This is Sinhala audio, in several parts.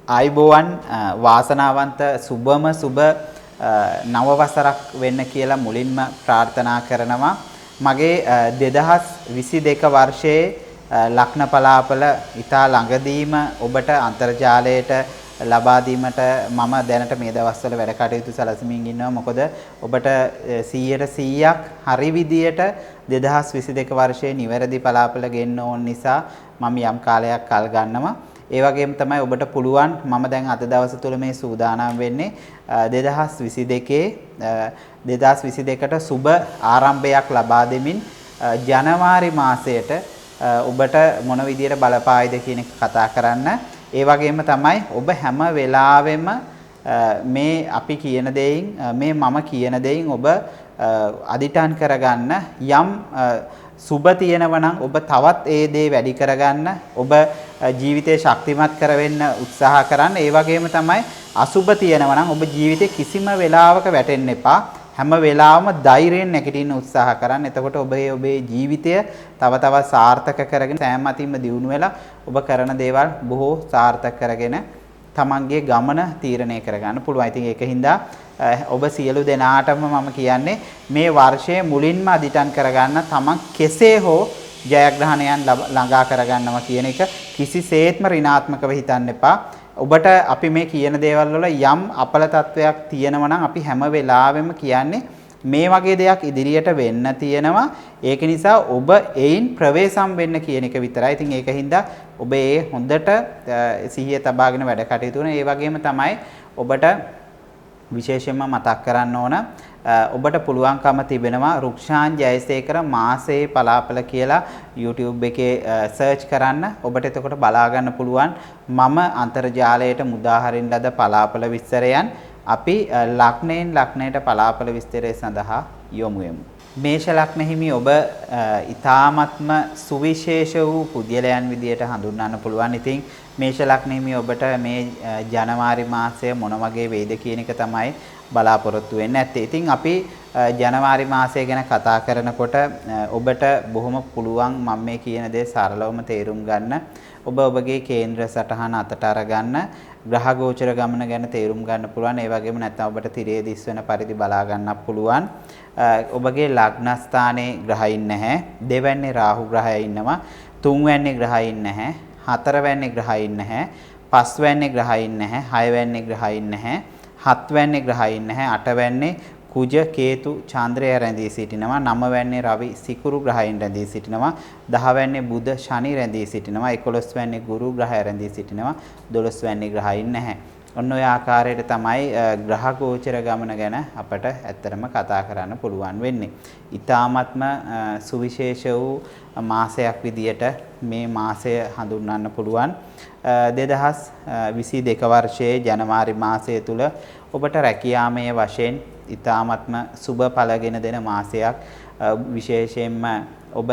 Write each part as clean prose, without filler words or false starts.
ආයිබෝවන් වාසනාවන්ත සුබම සුබ නව වසරක් වෙන්න කියලා මුලින්ම ප්‍රාර්ථනා කරනවා. මගේ 2022 වර්ෂයේ ලග්න පලාපල ඉතා ළඟදීම ඔබට අන්තර්ජාලයට ලබා දීමට මම දැනට මේ දවස්වල වැඩ කටයුතු සැලසමින් ඉන්නවා. මොකද ඔබට 100%ක් හරි විදියට 2022 වර්ෂයේ නිවැරදි පලාපල ගෙන්න ඕන නිසා මම යම් කාලයක් කල් ගන්නවා. ඒ වගේම තමයි ඔබට පුළුවන් මම දැන් අද දවස් තුල මේ සූදානම් වෙන්නේ 2022ට සුබ ආරම්භයක් ලබා දෙමින් ජනවාරි මාසයට ඔබට මොන විදියට බලපායිද කියන එක කතා කරන්න. ඒ වගේම තමයි ඔබ හැම වෙලාවෙම මේ අපි කියන දෙයින් මේ මම කියන දෙයින් ඔබ අදිටන් කරගන්න යම් සුබ තියෙනවා නම් ඔබ තවත් ඒ දේ වැඩි කරගන්න ඔබ ජීවිතේ ශක්තිමත් කරවෙන්න උත්සාහ කරන්න. ඒ වගේම තමයි අසුබ තියෙනවා නම් ඔබ ජීවිතේ කිසිම වෙලාවක වැටෙන්න එපා. හැම වෙලාවම ධෛර්යයෙන් නැගිටින්න උත්සාහ කරන්න. එතකොට ඔබේ ජීවිතය තව තවත් සාර්ථක කරගෙන සෑම අතින්ම දියුණු වෙලා ඔබ කරන දේවල් බොහෝ සාර්ථක කරගෙන තමන්ගේ ගමන තීරණය කරගන්න පුළුවන්. ඉතින් ඒකින්ද ඔබ සියලු දෙනාටම මම කියන්නේ මේ වර්ෂයේ මුලින්ම අදිටන් කරගන්න තමන් කෙසේ හෝ ජයග්‍රහණයන් ළඟා කරගන්නවා කියන එක කිසිසේත්ම ඍණාත්මකව හිතන්න එපා. ඔබට අපි මේ කියන දේවල් වල යම් අපල තත්වයක් තියෙනවා නම් අපි හැම වෙලාවෙම කියන්නේ මේ වගේ දෙයක් ඉදිරියට වෙන්න තියෙනවා. ඒක නිසා ඔබ ඒයින් ප්‍රවේශම් වෙන්න කියන එක විතරයි. ඉතින් ඒකින්ද ඔබ ඒ හොඳට සිහිය තබාගෙන වැඩ කටයුතු කරන. ඒ වගේම තමයි ඔබට විශේෂයෙන්ම මතක් කරන්න ඕන ඔබට පුළුවන්කම තිබෙනවා රුක්ෂාන් ජයසේකර මාසේ පලාපල කියලා YouTube එකේ සර්ච් කරන්න. ඔබට එතකොට බලා ගන්න පුළුවන් මම අන්තර්ජාලයට මුදාහරින්න ලද පලාපල විස්තරයන් අපි ලග්නයෙන් ලග්නයට පලාපල විස්තරය සඳහා යොමු වෙමු. මේෂ ලග්න හිමි ඔබ ඊ타ත්ම සුවිශේෂ වූ පුද්ගලයන් විදියට හඳුන්වන්න පුළුවන්. ඉතින් මේෂ ලග්න හිමි ඔබට මේ ජනවාරි මාසය මොන වගේ වෙයිද කියන එක තමයි බලාපොරොත්තු වෙන්නේ නැත්තේ. ඉතින් අපි ජනවාරි මාසය ගැන කතා කරනකොට ඔබට බොහොම පුළුවන් මම මේ කියන දේ සරලවම තේරුම් ගන්න. ඔබ ඔබගේ කේන්ද්‍ර සටහන අතට අරගන්න ග්‍රහ ගෝචර ගමන ගැන තේරුම් ගන්න පුළුවන්. ඒ වගේම නැත්නම් ඔබට තිරේ දිස් වෙන පරිදි බලා ගන්නත් පුළුවන්. ඔබගේ ලග්න ස්ථානයේ ග්‍රහයින් නැහැ. දෙවැන්නේ රාහු ග්‍රහය ඉන්නවා. තුන්වැන්නේ ග්‍රහයින් නැහැ. හතරවැන්නේ ග්‍රහයින් නැහැ. පස්වැන්නේ ග්‍රහයින් නැහැ. හයවැන්නේ ග්‍රහයින් නැහැ. හත්වැන්නේ ග්‍රහයින් නැහැ. අටවැන්නේ කුජ කේතු චන්ද්‍රය රැඳී සිටිනවා. නවවැන්නේ රවි සිකුරු ග්‍රහයන් රැඳී සිටිනවා. දහවැන්නේ බුධ ශනි රැඳී සිටිනවා. 11වැන්නේ ගුරු ග්‍රහය රැඳී සිටිනවා. 12වැන්නේ ග්‍රහයින් නැහැ. ඔන්න ඔය ආකාරයට තමයි ග්‍රහ ගෝචර ගමන ගැන අපට ඇත්තටම කතා කරන්න පුළුවන් වෙන්නේ. ඊ타ත්ම සුවිශේෂ වූ මාසයක් විදියට මේ මාසය හඳුන්වන්න පුළුවන්. 2022 වර්ෂයේ ජනවාරි මාසය තුල ඔබට රැකියාමය වශයෙන් ඊ타ත්ම සුබ ඵලගෙන දෙන මාසයක්. විශේෂයෙන්ම ඔබ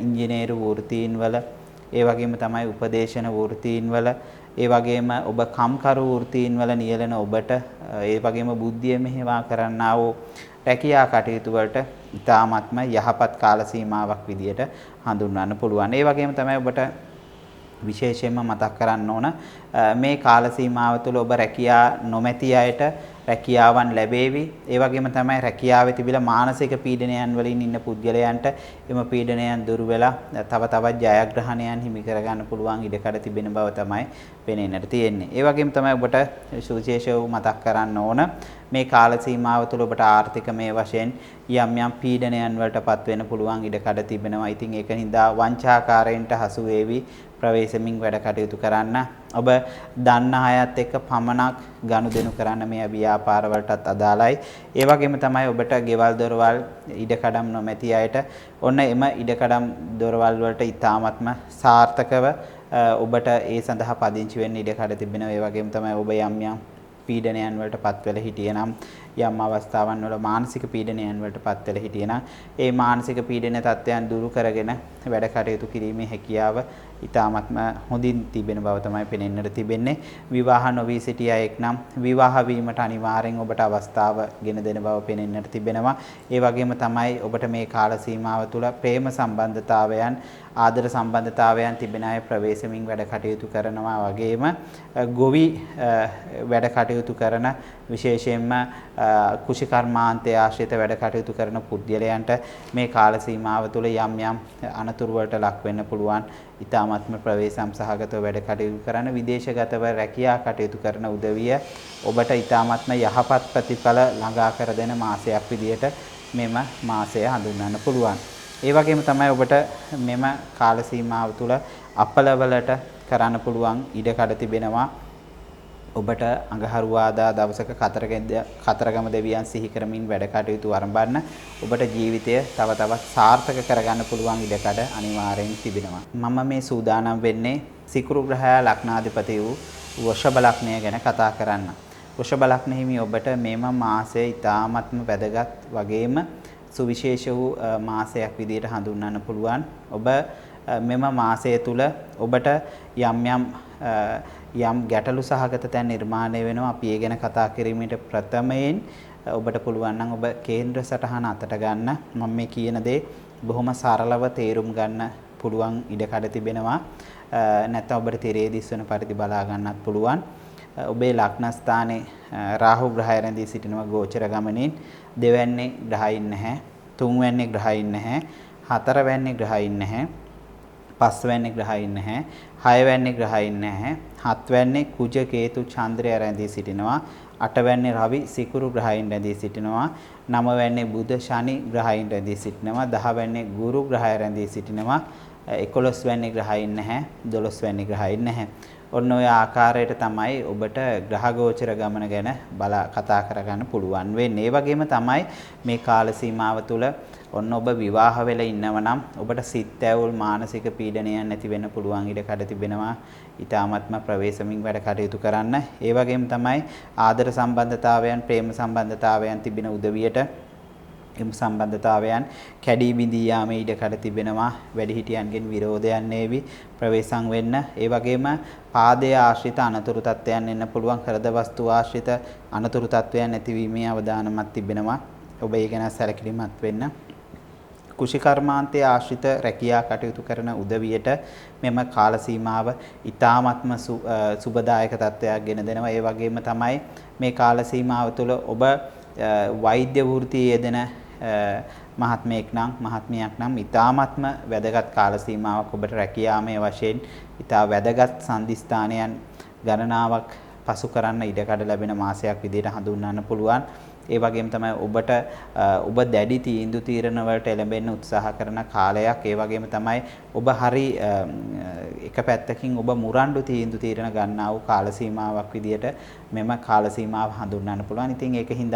ඉංජිනේරු වෘත්තීන් වල ඒ වගේම තමයි උපදේශන වෘත්තීන් වල ඒ වගේම ඔබ කම්කරු වෘත්තීන් වල නියැලෙන ඔබට ඒ වගේම බුද්ධිය මෙහෙවා කරන්නා වූ රැකියා කටයුතු වලට ඊ타ත්ම යහපත් කාල සීමාවක් විදියට හඳුන්වන්න පුළුවන්. ඒ වගේම තමයි ඔබට විශේෂයෙන්ම මතක් කරන්න ඕන මේ කාල සීමාව තුළ ඔබ රැකියා නොමැති අයට රැකියාවන් ලැබේවි. ඒ වගේම තමයි රැකියාවේ තිබිලා මානසික පීඩනයන් වලින් ඉන්න පුද්ගලයන්ට එම පීඩනයන් දුරු වෙලා තව තවත් ජයග්‍රහණයන් හිමි කරගන්න පුළුවන් ඉඩකඩ තිබෙන බව තමයි පෙනෙන්නට තියෙන්නේ. ඒ වගේම තමයි ඔබට සුවිශේෂව මතක් කරන්න ඕන මේ කාල සීමාව තුළ ඔබට ආර්ථිකමය වශයෙන් යම් යම් පීඩනයන් වලටපත් වෙන්න පුළුවන් ඉඩකඩ තිබෙනවා. ඉතින් ඒක හින්දා වංචාකාරයන්ට හසු වේවි ප්‍රවේශමින් වැඩ කටයුතු කරන්න. ඔබ දන්න අයත් එක්ක පමණක් ගනුදෙනු කරන්න මේ ව්‍යාපාර වලටත් අදාළයි. ඒ වගේම තමයි ඔබට ගෙවල් දොරවල් ඉඩකඩම් නොමැති අයට ඔන්න එම ඉඩකඩම් දොරවල් වලට ඉතාමත්ම සාර්ථකව ඔබට ඒ සඳහා පදිංචි වෙන්න ඉඩකඩ තිබෙනවා. ඒ වගේම තමයි ඔබ යම් යම් පීඩනයන් වලට පත් වෙලා හිටියනම් යම් අවස්ථාවන් වල මානසික පීඩනයන් වලට පත් වෙලා හිටියනම් ඒ මානසික පීඩන තත්ත්වයන් දුරු කරගෙන වැඩ කටයුතු කිරීමේ හැකියාව ඊ타ත්ම හොඳින් තිබෙන බව තමයි පෙනෙන්නට තිබෙන්නේ. විවාහ නොවී සිටිය අයෙක් නම් විවාහ වීමට අනිවාර්යෙන් ඔබට අවස්ථාව ගෙන දෙන බව පෙනෙන්නට තිබෙනවා. ඒ වගේම තමයි ඔබට මේ කාල සීමාව තුළ ප්‍රේම සම්බන්ධතාවයන් ආදර සම්බන්ධතාවයන් තිබෙන අය ප්‍රවේශමින් වැඩ කටයුතු කරනවා වගේම ගොවි වැඩ කටයුතු කරන විශේෂයෙන්ම කුෂිකර්මාන්තය ආශ්‍රිත වැඩ කටයුතු කරන පුද්ගලයන්ට මේ කාල සීමාව තුළ යම් යම් අනතුරු වලට ලක් වෙන්න පුළුවන්. ඊ타ත්ම ප්‍රවේශම් සහගතව වැඩ කටයුතු කරන විදේශගතව රැකියා කටයුතු කරන උදවිය ඔබට ඊ타ත්ම යහපත් ප්‍රතිඵල ළඟා කර දෙන මාසයක් විදියට මෙම මාසය හඳුන්වන්න පුළුවන්. ඒ වගේම තමයි ඔබට මෙම කාල සීමාව තුළ අපලවලට කරන්න පුළුවන් ඉඩකඩ තිබෙනවා. ඔබට අඟහරුවාදා දවසක කතරගම දෙවියන් සිහි කරමින් වැඩ කටයුතු ආරම්භන්න ඔබට ජීවිතය තව තවත් සාර්ථක කරගන්න පුළුවන් ඉඩකඩ අනිවාර්යෙන් තිබෙනවා. මම මේ සූදානම් වෙන්නේ සිකුරු ග්‍රහයා ලග්නාධිපති වූ වෘෂභ ලග්නය ගැන කතා කරන්න. වෘෂභ ලග්න හිමි ඔබට මේම මාසය ඉතාමත්ම වැදගත් වගේම සුවිශේෂ වූ මාසයක් විදියට හඳුන්වන්න පුළුවන්. ඔබ මෙම මාසය තුල ඔබට යම් ගැටලු සහගත තැන් නිර්මාණය වෙනවා. අපි ඒ ගැන කතා කිරීමට ප්‍රථමයෙන් ඔබට පුළුවන් නම් ඔබ කේන්ද්‍ර සටහන අතට ගන්න. මම මේ කියන දේ බොහොම සරලව තේරුම් ගන්න පුළුවන් ඉඩකඩ තිබෙනවා. නැත්නම් ඔබට තිරේ දිස්වන පරිදි බලා ගන්නත් පුළුවන්. ඔබේ ලග්න ස්ථානයේ රාහු ග්‍රහය රැඳී සිටිනවා ගෝචර ගමනින්. දෙවැන්නේ ග්‍රහයින් නැහැ. තුන්වැන්නේ ග්‍රහයින් නැහැ. හතරවැන්නේ ග්‍රහයින් නැහැ. පස්වැන්නේ ග්‍රහයින් නැහැ. හයවැන්නේ ග්‍රහයින් නැහැ. හත්වැන්නේ කුජ කේතු චන්ද්‍රය රැඳී සිටිනවා. අටවැන්නේ රවි සිකුරු ග්‍රහයින් රැඳී සිටිනවා. නවවැන්නේ බුධ ශනි ග්‍රහයින් රැඳී සිටිනවා. දහවැන්නේ ගුරු ග්‍රහය රැඳී සිටිනවා. 11 වැනි ග්‍රහයින් නැහැ. 12 වැනි ග්‍රහයින් නැහැ. ඔන්න ඔය ආකාරයට තමයි ඔබට ග්‍රහ ගෝචර ගමන ගැන කතා කරගන්න පුළුවන් වෙන්නේ. ඒ වගේම තමයි මේ කාල සීමාව තුළ ඔන්න ඔබ විවාහ වෙලා ඉන්නව නම් ඔබට සිත් ඇවුල් මානසික පීඩනයන් නැති වෙන්න පුළුවන් ඉඩකඩ තිබෙනවා. ඊ타ත්ම ප්‍රවේශමින් වැඩ කටයුතු කරන්න. ඒ වගේම තමයි ආදර සම්බන්ධතාවයන්, ප්‍රේම සම්බන්ධතාවයන් තිබෙන උදවියට එම සම්බන්ධතාවයන් කැඩී බිඳී යාමේ ඉඩකඩ තිබෙනවා. වැඩිහිටියන්ගෙන් විරෝධයන් නේවි ප්‍රවේශම් වෙන්න. ඒ වගේම පාදයේ ආශ්‍රිත අනතුරු තත්ත්වයන් එන්න පුළුවන්. හෘද වස්තු ආශ්‍රිත අනතුරු තත්ත්වයන් ඇතිවීමේ අවදානමක් තිබෙනවා. ඔබ ඒ ගැන සැලකිලිමත් වෙන්න. කුෂිකර්මාන්තයේ ආශ්‍රිත රැකියා කටයුතු කරන උදවියට මෙම කාල සීමාව ඊ타ත්ම සුබදායක තත්ත්වයක් ගෙන දෙනවා. ඒ වගේම තමයි මේ කාල සීමාව තුළ ඔබ වෛද්‍ය වෘත්තියේ යෙදෙන මහත්මයෙක් නම් මහත්මියක් නම් ඊ타ත්ම වැදගත් කාල සීමාවක් ඔබට රැකියාමේ වශයෙන් ඊටා වැදගත් සම්දිස්ථානයන් ගණනාවක් පසු කරන්න ඉඩකඩ ලැබෙන මාසයක් විදිහට හඳුන්වන්න පුළුවන්. ඒ වගේම තමයි ඔබට ඔබ දැඩි තීන්දුව తీරන වලට එළඹෙන්න උත්සාහ කරන කාලයක්. ඒ වගේම තමයි ඔබ හරි එක පැත්තකින් ඔබ මුරණ්ඩු තීන්දුව తీරන ගන්නා වූ කාල සීමාවක් විදියට මෙම කාල සීමාව හඳුන්වන්න පුළුවන්. ඉතින් ඒකින්ද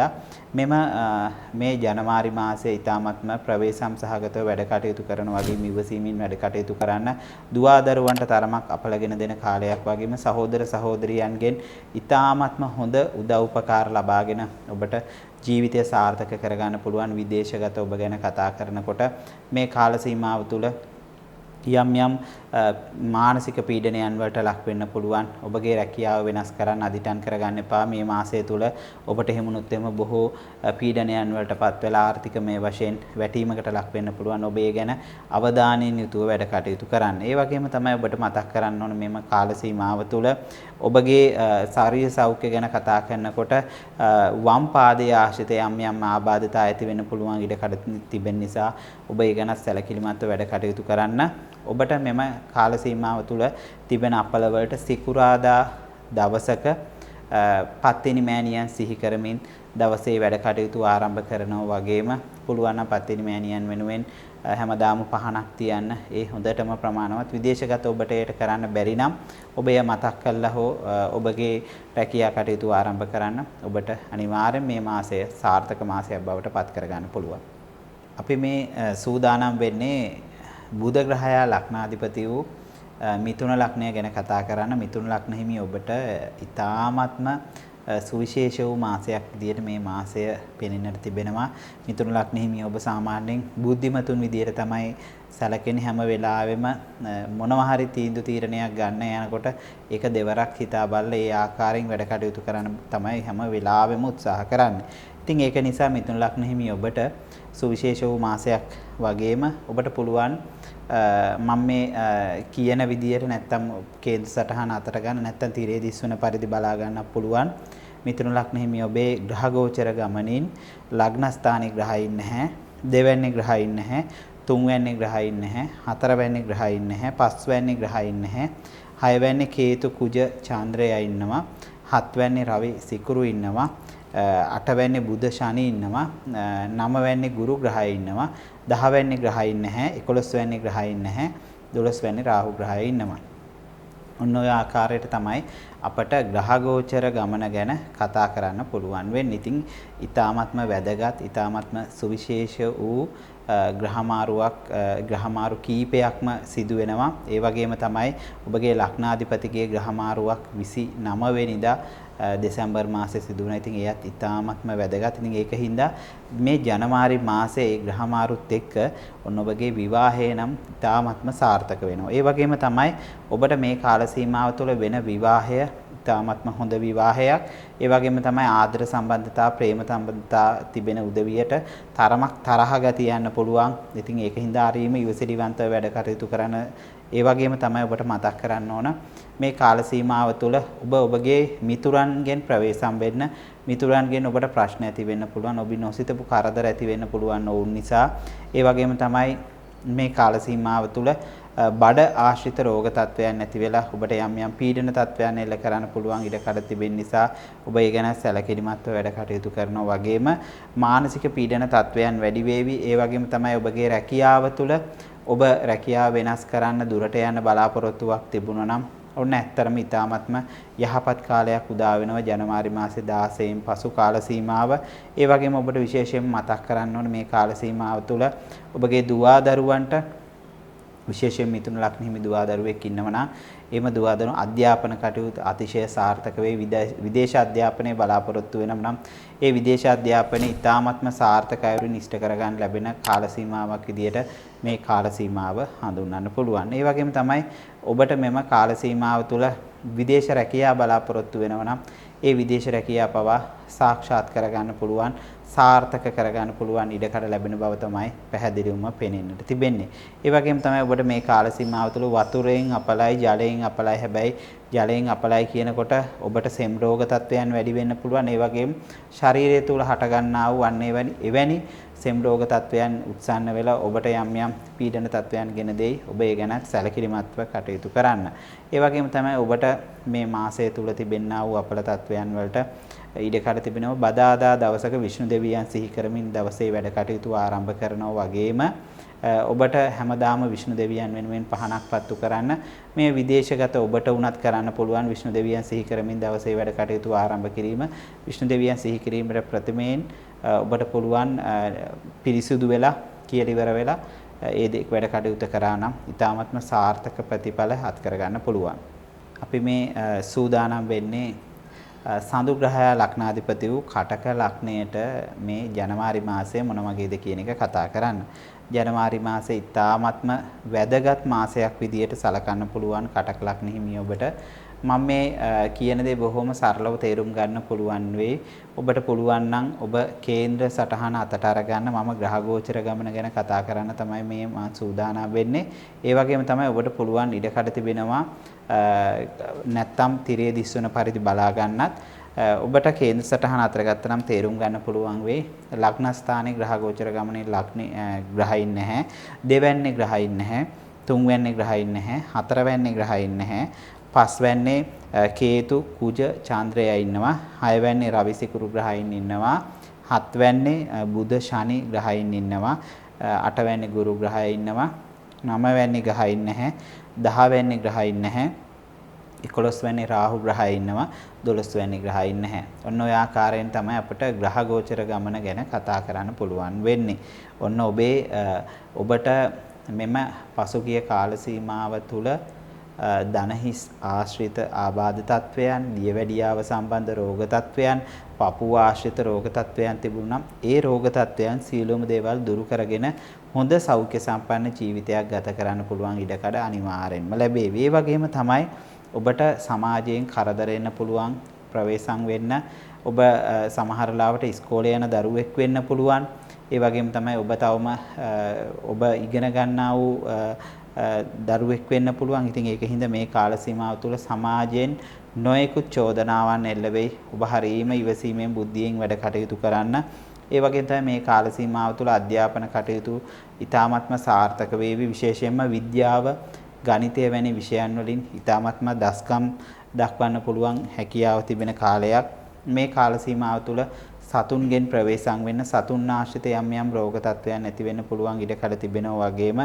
මේ ජනවාරි මාසයේ ඊ타ත්ම ප්‍රවේශම් සහගතව වැඩ කටයුතු කරන වගේම ඉවසීමෙන් වැඩ කටයුතු කරන්න දුවදරුවන්ට තරමක් අපලගෙන දෙන කාලයක් වගේම සහෝදර සහෝදරියන්ගෙන් ඊ타ත්ම හොඳ උදව් උපකාර ලබාගෙන ඔබට ජීවිතය සාර්ථක කරගන්න පුළුවන්. විදේශගත ඔබ ගැන කතා කරනකොට මේ කාල සීමාව තුළ යම් මානසික පීඩනයන් වලට ලක් වෙන්න පුළුවන්. ඔබගේ රැකියාව වෙනස් කරන්න අදිටන් කරගන්න එපා. මේ මාසය තුළ ඔබට හිමුණුත් එම බොහෝ පීඩනයන් වලටපත් වෙලා ආර්ථිකමය වශයෙන් වැටීමකට ලක් වෙන්න පුළුවන්. ඔබ ඒ ගැන අවධානයෙන් යුතුව වැඩ කටයුතු කරන්න. ඒ වගේම තමයි ඔබට මතක් කරන්න ඕන මෙම කාල සීමාව තුළ ඔබගේ ශාරීරික සෞඛ්‍ය ගැන කතා කරනකොට වම් පාදයේ ආශ්‍රිත යම් ආබාධතා ඇති වෙන්න පුළුවන් ඉඩකඩ තිබෙන නිසා ඔබ ඒ ගැන සැලකිලිමත්ව වැඩ කටයුතු කරන්න. ඔබට මෙම කාල සීමාව තුළ තිබෙන අපලවලට සිකුරාදා දවසක පත්තිනි මෑණියන් සිහි කරමින් දවසේ වැඩ කටයුතු ආරම්භ කරනවා වගේම පුළුවන් නම් පත්තිනි මෑණියන් වෙනුවෙන් හැමදාම පහනක් තියන්න. ඒ හොඳටම ප්‍රමාණවත්. විදේශගත ඔබට ඒට කරන්න බැරි නම් ඔබ එය මතක් කරලා හෝ ඔබගේ රැකියා කටයුතු ආරම්භ කරන්න. ඔබට අනිවාර්යෙන් මේ මාසය සාර්ථක මාසයක් බවට පත් කරගන්න පුළුවන්. අපි මේ සූදානම් වෙන්නේ බුධ ග්‍රහයා ලග්නාධිපති වූ මිථුන ලග්නය ගැන කතා කරන්න. මිථුන ලග්න හිමි ඔබට ඊ타ත්ම සුවිශේෂ වූ මාසයක් විදියට මේ මාසය පෙනෙන්නට තිබෙනවා. මිථුන ලග්නෙහිමි ඔබ සාමාන්‍යයෙන් බුද්ධිමතුන් විදියට තමයි සැලකෙන්නේ හැම වෙලාවෙම මොනවා හරි තීරණයක් ගන්න යනකොට ඒක දෙවරක් හිතා බලලා ඒ ආකාරයෙන් වැඩ කටයුතු කරන්න තමයි හැම වෙලාවෙම උත්සාහ කරන්නේ. ඉතින් ඒක නිසා මිථුන ලග්නෙහිමි ඔබට සුවිශේෂ වූ මාසයක් වගේම ඔබට පුළුවන් මම මේ කියන විදියට නැත්තම් කේන්ද්‍ර සටහන අතර ගන්න නැත්තම් තිරේ දිස්වන පරිදි බලා ගන්නත් පුළුවන්. මිථුන ලග්නෙහිමි ඔබේ ග්‍රහ ගෝචර ගමනින් ලග්න ස්ථානයේ ග්‍රහයින් නැහැ, දෙවැන්නේ ග්‍රහයින් නැහැ, තුන්වැන්නේ ග්‍රහයින් නැහැ, හතරවැන්නේ ග්‍රහයින් නැහැ, පස්වැන්නේ ග්‍රහයින් නැහැ, හයවැන්නේ කේතු කුජ චන්ද්‍රයා ඉන්නවා, හත්වැන්නේ රවි සිකුරු ඉන්නවා, අටවැන්නේ බුධ ශනි ඉන්නවා, නවවැන්නේ ගුරු ග්‍රහය ඉන්නවා, 10 වැන්නේ ග්‍රහයින් නැහැ, 11 වැන්නේ ග්‍රහයින් නැහැ, 12 වැන්නේ රාහු ග්‍රහය ඉන්නවා. ඔන්න ඔය ආකාරයට තමයි අපට ග්‍රහ ගෝචර ගමන ගැන කතා කරන්න පුළුවන් වෙන්නේ. ඉතින් ඊ타ත්ම වැදගත්, ඊ타ත්ම සුවිශේෂ වූ ග්‍රහමාරු කීපයක්ම සිදු වෙනවා. ඒ වගේම තමයි ඔබගේ ලග්නාධිපතිගේ ග්‍රහමාරුවක් 29 වෙනිදා දෙසැම්බර් මාසයේ සිදු වෙනවා. ඉතින් ඒත් ඊ타ත්ම වැදගත්. ඉතින් ඒකින්ද මේ ජනවාරි මාසයේ ග්‍රහමාරුත් එක්ක ඔන්න ඔබගේ විවාහය නම් ඊ타ත්ම සාර්ථක වෙනවා. ඒ වගේම තමයි ඔබට මේ කාල සීමාව තුළ වෙන විවාහය ඊ타ත්ම හොඳ විවාහයක්. ඒ වගේම තමයි ආදර සම්බන්ධතා, ප්‍රේම සම්බන්ධතා තිබෙන උදවියට තරමක් තරහ ගතිය යන්න පුළුවන්. ඉතින් ඒකින්ද ආරීම ඉවසිලිවන්තව වැඩ කටයුතු කරන ඒ වගේම තමයි ඔබට මතක් කරන්න ඕන මේ කාල සීමාව තුළ ඔබගේ මිතුරන්ගෙන් ප්‍රවේශම් වෙන්න, මිතුරන්ගෙන් ඔබට ප්‍රශ්න ඇති වෙන්න පුළුවන්, ඔබ නොසිතපු කරදර ඇති වෙන්න පුළුවන් ඔවුන් නිසා. ඒ වගේම තමයි මේ කාල සීමාව තුළ බඩ ආශ්‍රිත රෝග තත්වයන් නැති වෙලා ඔබට යම් යම් පීඩන තත්වයන් එල්ල කරන්න පුළුවන් ඉඩ කඩ තිබෙන නිසා ඔබ ඒ ගැන සැලකිලිමත්ව වැඩ කටයුතු කරනවා. වගේම මානසික පීඩන තත්වයන් වැඩි වේවි. ඒ වගේම තමයි ඔබගේ රැකියාව තුළ ඔබ රැකියාව වෙනස් කරන්න දුරට යන බලාපොරොත්තුවක් තිබුණා නම් ඔන්න ඇත්තරම ඊ타ත්ම යහපත් කාලයක් උදා වෙනවා ජනවාරි මාසේ 16න් පසු කාල සීමාව. ඒ වගේම ඔබට විශේෂයෙන් මතක් කරන්න ඕනේ මේ කාල සීමාව තුළ ඔබගේ දුවා දරුවන්ට විශේෂයෙන් මිථුන ලග්නෙහිමි දුවා දරුවෙක් ඉන්නවනම් එම දුවා දරුවෝ අධ්‍යාපන කටයුතු අතිශය සාර්ථක වේ. විදේශ අධ්‍යාපනයේ බලාපොරොත්තු වෙනම නම් ඒ විදේශ අධ්‍යාපනයේ ඊ타ත්ම සාර්ථකවම ඉෂ්ට කරගන්න ලැබෙන කාල සීමාවක් විදියට මේ කාල සීමාව හඳුන්වන්න පුළුවන්. ඒ වගේම තමයි ඔබට මෙම කාල සීමාව තුළ විදේශ රැකියාව බලාපොරොත්තු වෙනවා නම් ඒ විදේශ රැකියාව පවා සාක්ෂාත් කරගන්න පුළුවන්, සාර්ථක කරගන්න පුළුවන් ඉඩකඩ ලැබෙන බව තමයි පැහැදිලිවම පේනෙන්නට තිබෙන්නේ. ඒ වගේම තමයි ඔබට මේ කාල සීමාව තුළ වතුරෙන් අපලයි, ජලයෙන් අපලයි. හැබැයි ජලයෙන් අපලයි කියනකොට ඔබට සෙම් රෝග තත්වයන් වැඩි වෙන්න පුළුවන්. ඒ වගේම ශරීරය තුළ හටගන්නා වූ එවැනි සෙම් රෝග තත්වයන් උත්සන්න වෙලා ඔබට යම් යම් පීඩන තත්වයන් ගෙන දෙයි. ඔබ ඒ ගැන සැලකිලිමත්ව කටයුතු කරන්න. ඒ වගේම තමයි ඔබට මේ මාසය තුල තිබෙනා වූ අපල තත්වයන් වලට ඉඩකඩ තිබෙනවා. බදාදා දවසක විෂ්ණු දෙවියන් සිහි කරමින් දවසේ වැඩ කටයුතු ආරම්භ කරනවා. වගේම ඔබට හැමදාම විෂ්ණු දෙවියන් වෙනුවෙන් පහනක් පත්තු කරන්න, මේ විදේශගත ඔබට උනත් කරන්න පුළුවන්. විෂ්ණු දෙවියන් සිහි කරමින් දවසේ වැඩ කටයුතු ආරම්භ කිරීම, විෂ්ණු දෙවියන් සිහි කිරීමට ප්‍රථමයෙන් ඔබට පුළුවන් පිරිසුදු වෙලා කියලා ඉවර වෙලා ඒ දෙක වැඩ කටයුතු කරා නම් ඊ타ත්ම සාර්ථක ප්‍රතිඵල අත් කරගන්න පුළුවන්. අපි මේ සූදානම් වෙන්නේ සඳු ග්‍රහය ලග්නාධිපති වූ කටක ලග්නයට මේ ජනවාරි මාසය මොන වගේද කියන එක කතා කරන්න. ජනවාරි මාසයේ ඊ타ත්ම වැදගත් මාසයක් විදියට සලකන්න පුළුවන් කටක ලග්නෙහිමි ඔබට. මම මේ කියන දේ බොහොම සරලව තේරුම් ගන්න පුළුවන් වෙයි. ඔබට පුළුවන් නම් ඔබ කේන්ද්‍ර සටහන අතට අරගන්න. මම ග්‍රහ ගෝචර ගමන ගැන කතා කරන්න තමයි මේ මා සූදානම් වෙන්නේ. ඒ වගේම තමයි ඔබට පුළුවන් ඉඩකඩ තිබෙනවා නැත්තම් තිරේ දිස්වන පරිදි බලා ගන්නත්. ඔබට කේන්ද්‍ර සටහන අතර ගත්ත නම් තේරුම් ගන්න පුළුවන් වෙයි. ලග්න ස්ථානයේ ග්‍රහ ගෝචර ගමනේ ග්‍රහයින් නැහැ. දෙවැන්නේ ග්‍රහයින් නැහැ. තුන්වැන්නේ ග්‍රහයින් නැහැ. හතරවැන්නේ ග්‍රහයින් නැහැ. පස්වැන්නේ කේතු කුජ චන්ද්‍රයා ඉන්නවා. හයවැන්නේ රවි සිකුරු ග්‍රහයින් ඉන්නවා. හත්වැන්නේ බුධ ශනි ග්‍රහයින් ඉන්නවා. අටවැන්නේ ගුරු ග්‍රහය ඉන්නවා. නවවැන්නේ ග්‍රහයින් නැහැ. 10 වැන්නේ ග්‍රහයින් නැහැ. 11 වැන්නේ රාහු ග්‍රහය ඉන්නවා. 12 වැන්නේ ග්‍රහයින් නැහැ. ඔන්න ඔය ආකාරයෙන් තමයි අපිට ග්‍රහ ගෝචර ගමන ගැන කතා කරන්න පුළුවන් වෙන්නේ. ඔන්න ඔබට මෙම පසුගිය කාල සීමාව තුළ දනහිස් ආශ්‍රිත ආබාධ තත්වයන්, දියවැඩියාව සම්බන්ධ රෝග තත්වයන්, පපුව ආශ්‍රිත රෝග තත්වයන් තිබුණා නම් ඒ රෝග තත්වයන් සියලුම දේවල් දුරු කරගෙන හොඳ සෞඛ්‍ය සම්පන්න ජීවිතයක් ගත කරන්න පුළුවන් ඉඩකඩ අනිවාර්යෙන්ම ලැබේවි. ඒ වගේම තමයි ඔබට සමාජයෙන් කරදර එන්න පුළුවන්, ප්‍රවේශම් වෙන්න, ඔබ සමහර ලාවට ඉස්කෝලේ යන දරුවෙක් වෙන්න පුළුවන්. ඒ වගේම තමයි ඔබ තවම ඔබ ඉගෙන ගන්නා වූ දරුවෙක් වෙන්න පුළුවන්. ඉතින් ඒකින්ද මේ කාල සීමාව තුළ සමාජයෙන් නොයෙකුත් චෝදනාවන් එල්ල වෙයි. ඔබ හරීම ඉවසීමෙන් බුද්ධියෙන් වැඩ කටයුතු කරන්න. ඒ වගේම තමයි මේ කාල සීමාව තුළ අධ්‍යාපන කටයුතු ඉතාමත්ම සාර්ථක වේවි. විශේෂයෙන්ම විද්‍යාව, ගණිතය වැනි විෂයන් වලින් ඉතාමත්ම දස්කම් දක්වන්න පුළුවන් හැකියාව තිබෙන කාලයක්. මේ කාල සීමාව තුළ සතුන්ගෙන් ප්‍රවේශම් වෙන්න, සතුන් ආශ්‍රිත යම් යම් රෝග තත්ත්වයන් ඇති වෙන්න පුළුවන් ඉඩකඩ තිබෙනවා වගේම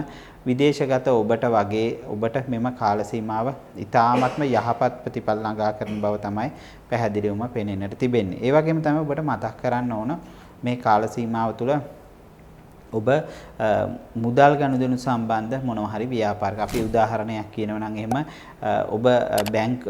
විදේශගත ඔබට මෙම කාල සීමාව ඉතාමත්ම යහපත් ප්‍රතිඵල ළඟා කරන බව තමයි පැහැදිලිවම පෙනෙන්නට තිබෙන්නේ. ඒ වගේම තමයි ඔබට මතක් කරන්න ඕන මේ කාල සීමාව තුළ ඔබ මුදල් ගනුදෙනු සම්බන්ධ මොනවා හරි ව්‍යාපාරක අපි උදාහරණයක් කියනවා නම් එහෙම ඔබ බැංක්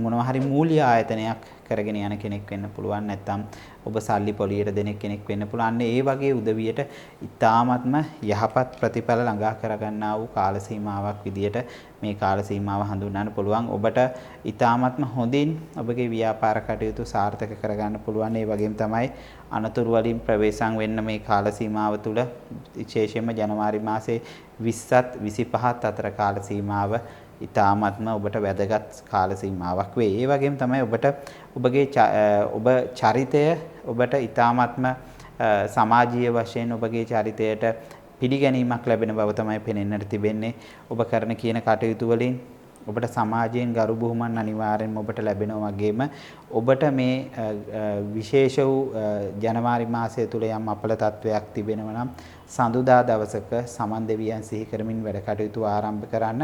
මොනවා හරි මූල්‍ය ආයතනයක් කරගෙන යන කෙනෙක් වෙන්න පුළුවන්, නැත්නම් ඔබ සල්ලි පොලියට දෙන කෙනෙක් වෙන්න පුළුවන්. ඒ වගේ උදවියට ඉතාමත්ම යහපත් ප්‍රතිඵල ළඟා කරගන්නා වූ කාල සීමාවක් විදියට මේ කාල සීමාව හඳුන්වන්න පුළුවන්. ඔබට ඉතාමත්ම හොඳින් ඔබගේ ව්‍යාපාර කටයුතු සාර්ථක කරගන්න පුළුවන්. ඒ වගේම තමයි අනතුරු වලින් ප්‍රවේශම් වෙන්න මේ කාල සීමාව තුළ විශේෂයෙන්ම ජනවාරි මාසේ 20ත් 25ත් අතර කාල සීමාව ඉතාමත්ම ඔබට වැදගත් කාල සීමාවක් වේ. ඒ වගේම තමයි ඔබට ඔබගේ චරිතය ඔබට ඉතාමත්ම සමාජීය වශයෙන් ඔබගේ චරිතයට පිළිගැනීමක් ලැබෙන බව තමයි පෙනෙන්නට තිබෙන්නේ. ඔබ කරන කියන කටයුතු වලින් ඔබට සමාජයෙන් ගරු බුහුමන් අනිවාර්යෙන්ම ඔබට ලැබෙනවා වගේම ඔබට මේ විශේෂ වූ ජනවාරි මාසය තුල යම් අපල තත්වයක් තිබෙනවා නම් සඳුදා දවසක සමන් දෙවියන් සිහි කරමින් වැඩ කටයුතු ආරම්භ කරන්න.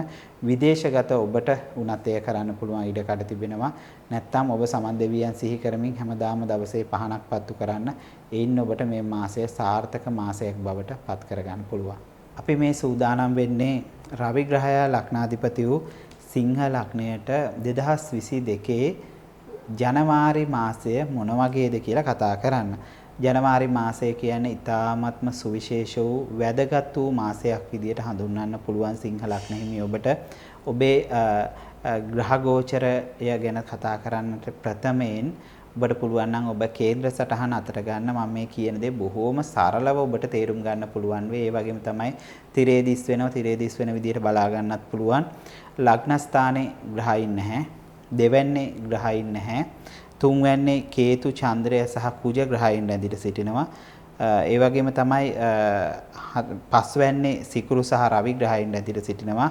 විදේශගත ඔබට උනත් එය කරන්න පුළුවන් ඉඩකඩ තිබෙනවා. නැත්නම් ඔබ සමන් දෙවියන් සිහි කරමින් හැමදාම දවසේ පහනක් පත්තු කරන්න. එයින් ඔබට මේ මාසය සාර්ථක මාසයක් බවට පත් කරගන්න පුළුවන්. අපි මේ සූදානම් වෙන්නේ රවි ග්‍රහයා ලග්නාධිපති වූ සිංහ ලග්නයට 2022 ජනවාරි මාසය මොන වගේද කියලා කතා කරන්න. ජනවාරි මාසය කියන්නේ ඉතාමත්ම සුවිශේෂ වූ වැදගත් වූ මාසයක් විදියට හඳුන්වන්න පුළුවන් සිංහ ලග්න හිමි ඔබට. ඔබේ ග්‍රහ ගෝචරය ගැන කතා කරන්නට ප්‍රථමයෙන් ඔබට පුළුවන් නම් ඔබ කේන්ද්‍ර සටහන අතර ගන්න. මම මේ කියන දේ බොහෝම සරලව ඔබට තේරුම් ගන්න පුළුවන් වේ. ඒ වගේම තමයි තිරේ දිස් වෙනවා, තිරේ දිස් වෙන විදියට බලා ගන්නත් පුළුවන්. ලග්න ස්ථානයේ ග්‍රහයින් නැහැ, දෙවැන්නේ ග්‍රහයින් නැහැ, තුන්වැන්නේ කේතු, චන්ද්‍රය සහ කුජ ග්‍රහයින් රැඳිට සිටිනවා. ඒ වගේම තමයි පස්වැන්නේ සිකුරු සහ රවි ග්‍රහයින් රැඳිට සිටිනවා.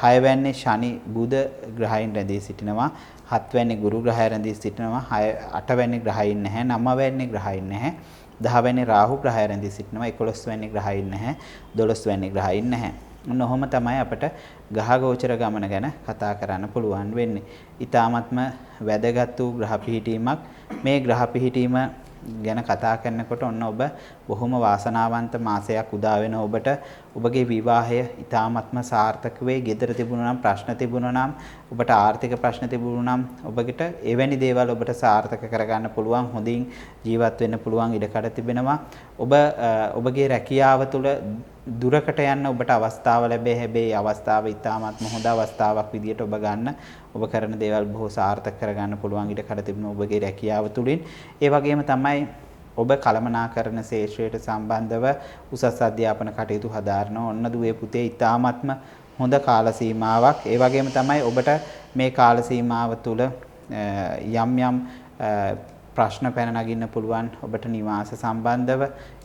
හයවැන්නේ ශනි, බුධ ග්‍රහයින් රැඳී සිටිනවා. හත්වැන්නේ ගුරු ග්‍රහය රැඳී සිටිනවා. අටවැන්නේ ග්‍රහයින් නැහැ, නවවැන්නේ ග්‍රහයින් නැහැ. 10 වෙනි රාහු ග්‍රහය රැඳී සිටිනවා. 11 වෙනි ග්‍රහයින් නැහැ. 12 වෙනි ග්‍රහයින් නැහැ. ඔහොම තමයි අපට ග්‍රහ ගෝචර ගමන ගැන කතා කරන්න පුළුවන් වෙන්නේ. ඊ타මත්ම වැදගත් වූ ග්‍රහ පිහිටීමක්. මේ ග්‍රහ පිහිටීම ගැන කතා කරනකොට ඔන්න ඔබ බොහොම වාසනාවන්ත මාසයක් උදා වෙන ඔබට ඔබගේ විවාහය ඊ타මත්ම සාර්ථක වේ. ගෙදර තිබුණා නම් ප්‍රශ්න තිබුණා නම් ඔබට ආර්ථික ප්‍රශ්න තිබුණා නම් ඔබට එවැනි දේවල් ඔබට සාර්ථක කරගන්න පුළුවන්. හොඳින් ජීවත් වෙන්න පුළුවන් ඉඩකඩ තිබෙනවා. ඔබගේ රැකියාව තුළ දුරකට යන්න ඔබට අවස්ථාව ලැබේ. හැබැයි අවස්ථාව ඊ타මත්ම හොඳ අවස්ථාවක් විදියට ඔබ ගන්න. ඔබ කරන දේවල් බොහෝ සාර්ථක කරගන්න පුළුවන් ඉඩකඩ තිබෙනවා ඔබගේ රැකියාව තුළින්. ඒ වගේම තමයි ඔබ කළමනාකරන ශේෂ්ත්‍රයට සම්බන්ධව උසස් අධ්‍යාපන කටයුතු හදාරන ඔන්න දුවේ පුතේ ඊ타මත්ම හොඳ කාල සීමාවක්. ඒ වගේම තමයි ඔබට මේ කාල සීමාව තුළ යම් යම් ප්‍රශ්න පැන නගින්න පුළුවන් ඔබට නිවාස සම්බන්ධව.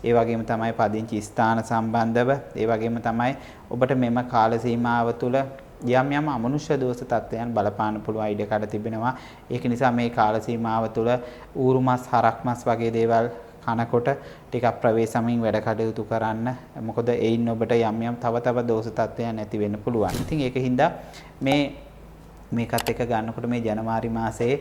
ඒ වගේම තමයි පදිංචි ස්ථාන සම්බන්ධව. ඒ වගේම තමයි ඔබට මෙම කාල සීමාව තුළ යම් යම් අමනුෂ්‍ය දෝෂ තත්ත්වයන් බලපාන පුළුවන් ඉඩකඩ තිබෙනවා. ඒක නිසා මේ කාල සීමාව තුළ ඌරු මස්, හරක් මස් වගේ දේවල් කනකොට ටිකක් ප්‍රවේශමින් වැඩ කටයුතු කරන්න. මොකද එයින් ඔබට යම් යම් තව දෝෂ තත්ත්වයන් ඇති වෙන්න පුළුවන්. ඉතින් ඒකින්ද මේ මේකත් එක්ක ගන්නකොට මේ ජනවාරි මාසයේ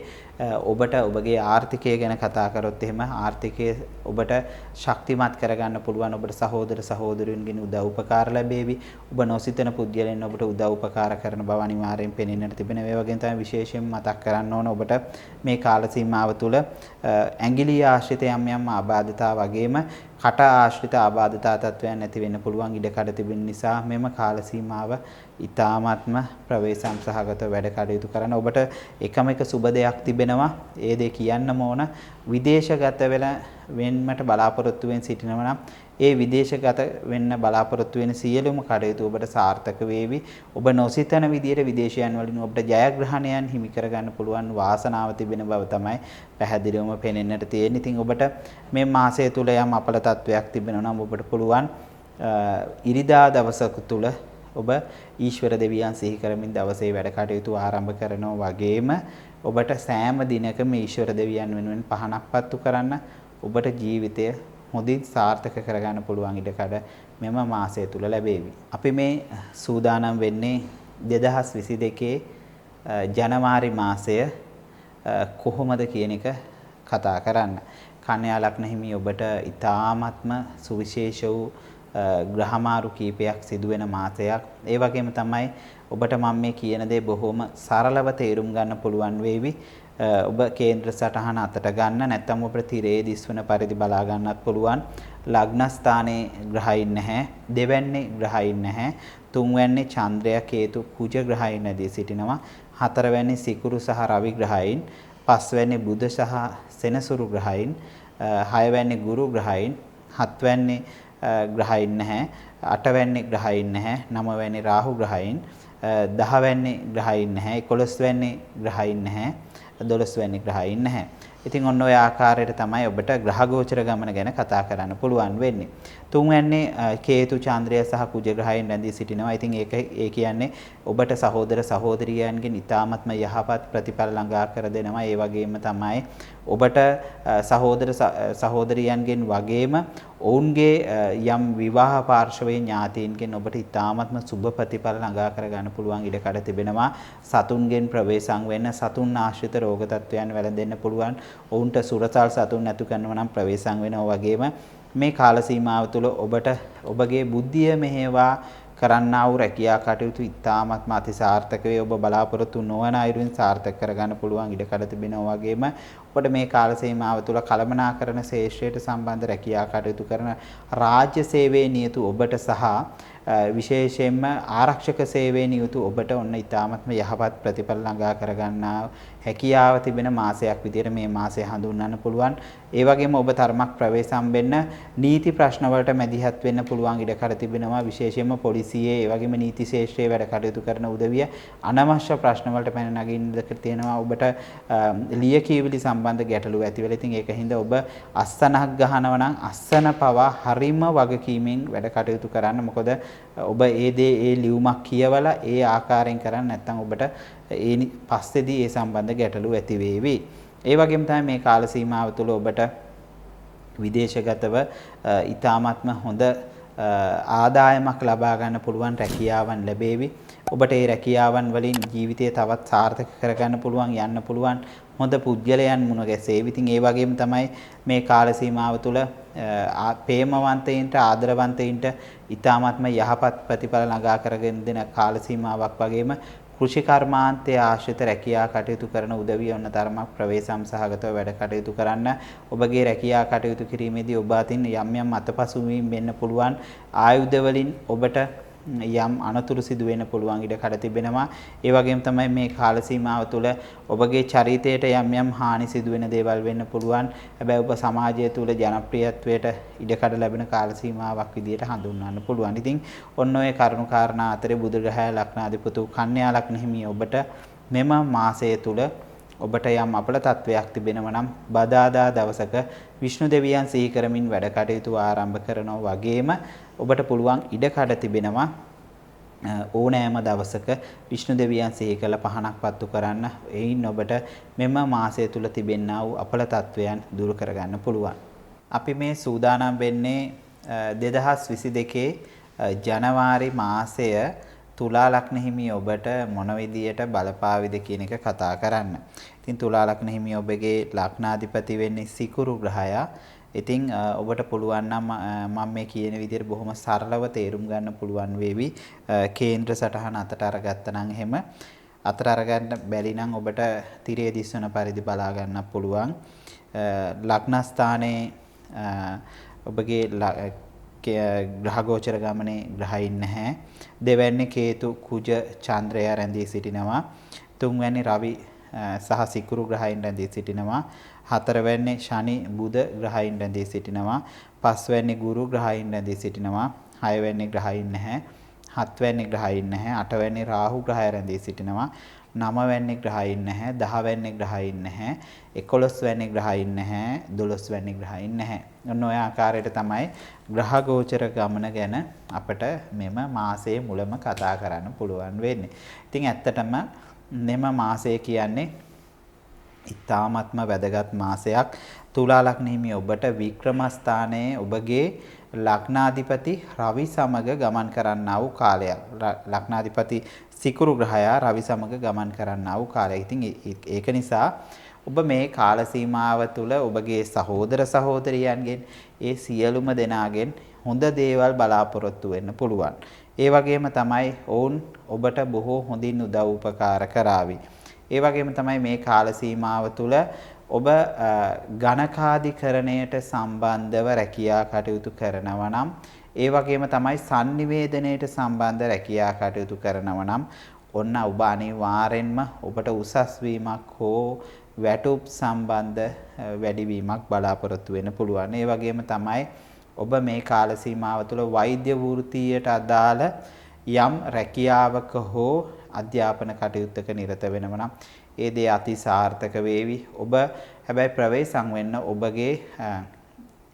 ඔබට ඔබගේ ආර්ථිකය ගැන කතා කරොත් එහෙම ආර්ථිකය ඔබට ශක්තිමත් කරගන්න පුළුවන්. ඔබට සහෝදර සහෝදරියන්ගෙන් උදව් උපකාර ලැබේවි. ඔබ නොසිතන පුද්ගලයන් ඔබට උදව් උපකාර කරන බව අනිවාර්යෙන් පෙනෙන්නට තිබෙනවා. ඒ වගේම තමයි විශේෂයෙන් මතක් කරන්න ඕන ඔබට මේ කාල සීමාව තුළ ඇඟිලි ආශ්‍රිත යම් ආබාධතා වගේම කට ආශ්‍රිත ආබාධතා තත්වයන් ඇති වෙන්න පුළුවන් ඉඩකඩ තිබෙන නිසා මෙම කාල සීමාව ඊ타ත්ම ප්‍රවේශම් සහගතව වැඩ කටයුතු කරන ඔබට එකම එක සුබ දෙයක් තිබෙනවා. ඒ දේ කියන්නම ඕන. විදේශගත වෙන්නට බලාපොරොත්තු වෙන සිටිනවා නම් ඒ විදේශගත වෙන්න බලාපොරොත්තු වෙන සියලුම කටයුතු ඔබට සාර්ථක වේවි. ඔබ නොසිතන විදියට විදේශයන් වලින් ඔබට ජයග්‍රහණයන් හිමි කරගන්න පුළුවන් වාසනාව තිබෙන බව තමයි පැහැදිලිවම පෙනෙන්නට තියෙන්නේ. ඉතින් ඔබට මේ මාසය තුල යම් අපල තත්වයක් තිබෙනවා නම් ඔබට පුළුවන් ඉරිදා දවසක තුල ඔබ ඊශ්වර දෙවියන් සිහි කරමින් දවසේ වැඩ කටයුතු ආරම්භ කරනවා වගේම ඔබට සෑම දිනකම ඊශ්වර දෙවියන් වෙනුවෙන් පහනක් පත්තු කරන්න ඔබට ජීවිතය හොඳින් සාර්ථක කරගන්න පුළුවන් ඉඩකඩ මෙම මාසය තුල ලැබේවි. අපි මේ සූදානම් වෙන්නේ 2022 ජනවාරි මාසය කොහොමද කියන එක කතා කරන්න. කන්‍යා ලග්න හිමි ඔබට ඊ타ත්ම සුවිශේෂ වූ ග්‍රහමාරු කීපයක් සිදුවෙන මාසයක්. ඒ වගේම තමයි ඔබට මම මේ කියන දේ බොහොම සරලව තේරුම් ගන්න පුළුවන් වේවි. ඔබ කේන්ද්‍ර සටහන අතට ගන්න නැත්නම් ඔබට තිරේ දිස්වන පරිදි බලා ගන්නත් පුළුවන්. ලග්න ස්ථානයේ ග්‍රහයින් නැහැ. දෙවැන්නේ ග්‍රහයින් නැහැ. තුන්වැන්නේ චන්ද්‍රයා කේතු කුජ ග්‍රහයින් නැදී සිටිනවා. හතරවැන්නේ සිකුරු සහ රවි ග්‍රහයින්. පස්වැන්නේ බුධ සහ සෙනසුරු ග්‍රහයින්. හයවැන්නේ ගුරු ග්‍රහයින්. හත්වැන්නේ ග්‍රහයින් නැහැ. අටවැන්නේ ග්‍රහයින් නැහැ. නවවැන්නේ රාහු ග්‍රහයින්. 10 වැන්නේ ග්‍රහයින් නැහැ. 11 වැන්නේ ග්‍රහයින් නැහැ. 12 වැන්නේ ග්‍රහයින් නැහැ. ඉතින් ඔන්න ඔය ආකාරයට තමයි ඔබට ග්‍රහ ගෝචර ගමන ගැන කතා කරන්න පුළුවන් වෙන්නේ. 3 වැන්නේ කේතු චන්ද්‍රය සහ කුජ ග්‍රහයින් රැඳී සිටිනවා. ඉතින් ඒ කියන්නේ ඔබට සහෝදර සහෝදරියන්ගෙන් ඉතාමත්ම යහපත් ප්‍රතිඵල ළඟා කර දෙනවා. ඒ වගේම තමයි ඔබට සහෝදර සහෝදරියන්ගෙන් වගේම ඔවුන්ගේ යම් විවාහ පාර්ශවයේ ඥාතීන්ගෙන් ඔබට ඉතාමත්ම සුබ ප්‍රතිඵල ළඟා කර ගන්න පුළුවන් ඉඩකඩ තිබෙනවා. සතුන්ගෙන් ප්‍රවේශම් වෙන්න සතුන් ආශ්‍රිත රෝග තත්ත්වයන් වැළඳෙන්න පුළුවන්. ඔවුන්ට සුරතල් සතුන් නැතු කරනවා නම් ප්‍රවේශම් වෙනවා වගේම මේ කාල සීමාව තුළ ඔබට ඔබගේ බුද්ධිය මෙහෙවා කරන්නා වූ රැකියා කටයුතු ඉතාමත්ම අතිසාර්ථක වේ. ඔබ බලාපොරොත්තු නොවන අයුරින් සාර්ථක කරගන්න පුළුවන් ඉඩකඩ තිබෙනවා වගේම ඔබට මේ කාල සීමාව තුළ කළමනාකරන ශේෂ්ත්‍රයට සම්බන්ධ රැකියා කටයුතු කරන රාජ්‍ය සේවයේ නියුතු ඔබට සහ විශේෂයෙන්ම ආරක්ෂක සේවයේ නියුතු ඔබට ඔන්න ඉතාමත්ම යහපත් ප්‍රතිඵල ළඟා කරගන්නා හැකියාව තිබෙන මාසයක් විදිහට මේ මාසය හඳුන්වන්න පුළුවන්. ඒ වගේම ඔබ තරමක් ප්‍රවේශම් වෙන්න නීති ප්‍රශ්න වලට මැදිහත් වෙන්න පුළුවන් ඉඩකඩ තිබෙනවා. විශේෂයෙන්ම පොලිසියේ ඒ වගේම නීති ශේෂ්ත්‍රයේ වැඩ කටයුතු කරන උදවිය අනවශ්‍ය ප්‍රශ්න වලට පැන නගින්නක තියෙනවා. ඔබට ලියකියවිලි සම්බන්ධ ගැටලු ඇති වෙලා. ඉතින් ඒක හින්දා ඔබ අස්සනක් ගහනවා නම් අස්සන පවා හරිම වගකීමෙන් වැඩ කටයුතු කරන්න. මොකද ඔබ ඒ ලියුමක් කියවලා ඒ ආකාරයෙන් කරන්නේ නැත්නම් ඔබට ඒ පස්සේදී ඒ සම්බන්ධ ගැටලු ඇති වේවි. ඒ වගේම තමයි මේ කාල සීමාව තුළ ඔබට විදේශගතව ඊ타ත්ම හොඳ ආදායමක් ලබා ගන්න පුළුවන් රැකියාවන් ලැබේවි. ඔබට ඒ රැකියාවන් වලින් ජීවිතය තවත් සාර්ථක කරගන්න පුළුවන් යන්න පුළුවන් හොඳ පුද්ගලයන් මුණ ගැසේවි. ඉතින් ඒ වගේම තමයි මේ කාල සීමාව තුළ ප්‍රේමවන්තයින්ට ආදරවන්තයින්ට ඊ타ත්ම යහපත් ප්‍රතිඵල ළඟා කරගෙන දෙන කාල සීමාවක් වගේම කෘෂි කර්මාන්තයේ ආශ්‍රිත රැකියා කටයුතු කරන උදවිය ඔන්න තරමක් ප්‍රවේශම් සහගතව වැඩ කටයුතු කරන්න. ඔබගේ රැකියා කටයුතු කිරීමේදී ඔබ අතින් යම් අතපසුවීම් වෙන්න පුළුවන්. ආයුධ වලින් ඔබට යම් අනතුරු සිදු වෙන්න පුළුවන් ඉඩකඩ තිබෙනවා. ඒ වගේම තමයි මේ කාල සීමාව තුළ ඔබගේ චරිතයට යම් හානි සිදු වෙන දේවල් වෙන්න පුළුවන්. හැබැයි ඔබ සමාජය තුළ ජනප්‍රියත්වයට ඉඩකඩ ලැබෙන කාල සීමාවක් විදියට හඳුන්වන්න පුළුවන්. ඉතින් ඔන්න ඔය කරුණු කාරණා අතරේ බුධ ග්‍රහය ලග්නාධිපති කන්‍යා ලග්න හිමිය ඔබට මෙම මාසය තුළ ඔබට යම් අපල තත්වයක් තිබෙනවා නම් බදාදා දවසක විෂ්ණු දෙවියන් සිහි කරමින් වැඩ කටයුතු ආරම්භ කරනවා වගේම ඔබට පුළුවන් ඉඩකඩ තිබෙනවා ඕනෑම දවසක විෂ්ණු දෙවියන් සිහි කළ පහනක් පත්තු කරන්න. එයින් ඔබට මෙම මාසය තුල තිබෙනා වූ අපල තත්වයන් දුරු කරගන්න පුළුවන්. අපි මේ සූදානම් වෙන්නේ 2022 ජනවාරි මාසය තුලා ලග්න හිමි ඔබට මොන විදියට බලපාවිද කියන එක කතා කරන්න. ඉතින් තුලා ලග්න හිමි ඔබගේ ලග්නාධිපති වෙන්නේ සිකුරු ග්‍රහයා. ඉතින් ඔබට පුළුවන් නම් මම මේ කියන විදිහට බොහොම සරලව තේරුම් ගන්න පුළුවන් වේවි. කේන්ද්‍ර සටහන අතට අරගත්තා නම් එහෙම අතට අරගන්න බැරි නම් ඔබට තිරේ දිස්වන පරිදි බලා ගන්න පුළුවන්. ලග්න ස්ථානයේ ඔබගේ ග්‍රහ ගෝචර ගමනේ ග්‍රහයින් නැහැ. දෙවැන්නේ කේතු කුජ චන්ද්‍රය රැඳී සිටිනවා. තුන්වැන්නේ රවි සහ සිකුරු ග්‍රහයින් රැඳී සිටිනවා. හතරවැන්නේ ශනි බුධ ග්‍රහයින් රැඳී සිටිනවා. පස්වැන්නේ ගුරු ග්‍රහයින් රැඳී සිටිනවා. හයවැන්නේ ග්‍රහයින් නැහැ. හත්වැන්නේ ග්‍රහයින් නැහැ. අටවැන්නේ රාහු ග්‍රහය රැඳී සිටිනවා. නවවැන්නේ ග්‍රහයින් නැහැ. දහවැන්නේ ග්‍රහයින් නැහැ. 11වැන්නේ ග්‍රහයින් නැහැ. 12වැන්නේ ග්‍රහයින් නැහැ. ඔන්න ඔය ආකාරයට තමයි ග්‍රහ ගෝචර ගමන ගැන අපිට මෙම මාසයේ මුලම කතා කරන්න පුළුවන් වෙන්නේ. ඉතින් ඇත්තටම මෙම මාසය කියන්නේ ඉතාමත්ම වැදගත් මාසයක්. තුලා ලග්න හිමි ඔබට වික්‍රම ස්ථානයේ ඔබගේ ලග්නාධිපති රවි සමග ගමන් කරන්නා වූ කාලයක්. ලග්නාධිපති සිකුරු ග්‍රහයා රවි සමග ගමන් කරන්නා වූ කාලයක්. ඉතින් ඒක නිසා ඔබ මේ කාල සීමාව තුළ ඔබගේ සහෝදර සහෝදරියන්ගෙන් ඒ සියලුම දෙනාගෙන් හොඳ දේවල් බලාපොරොත්තු වෙන්න පුළුවන්. ඒ වගේම තමයි ඔවුන් ඔබට බොහෝ හොඳින් උදව් උපකාර කරાવી. ඒ වගේම තමයි මේ කාල සීමාව තුළ ඔබ ගණකාධිකරණයට සම්බන්ධව රැකියා කටයුතු කරනවා නම් ඒ වගේම තමයි sannivedanayට සම්බන්ධ රැකියා කටයුතු කරනවා නම් ඔන්න ඔබ අනිවාර්යෙන්ම ඔබට උසස් වීමක් හෝ වැටුප් සම්බන්ධ වැඩිවීමක් බලාපොරොත්තු වෙන්න පුළුවන්. ඒ වගේම තමයි ඔබ මේ කාල සීමාව තුළ වෛද්‍ය වෘත්තියට අදාළ යම් රැකියාවක හෝ අධ්‍යාපන කටයුත්තක නිරත වෙනවා නම් ඒ දේ අති සාර්ථක වේවි. ඔබ හැබැයි ප්‍රවේශම් වෙන්න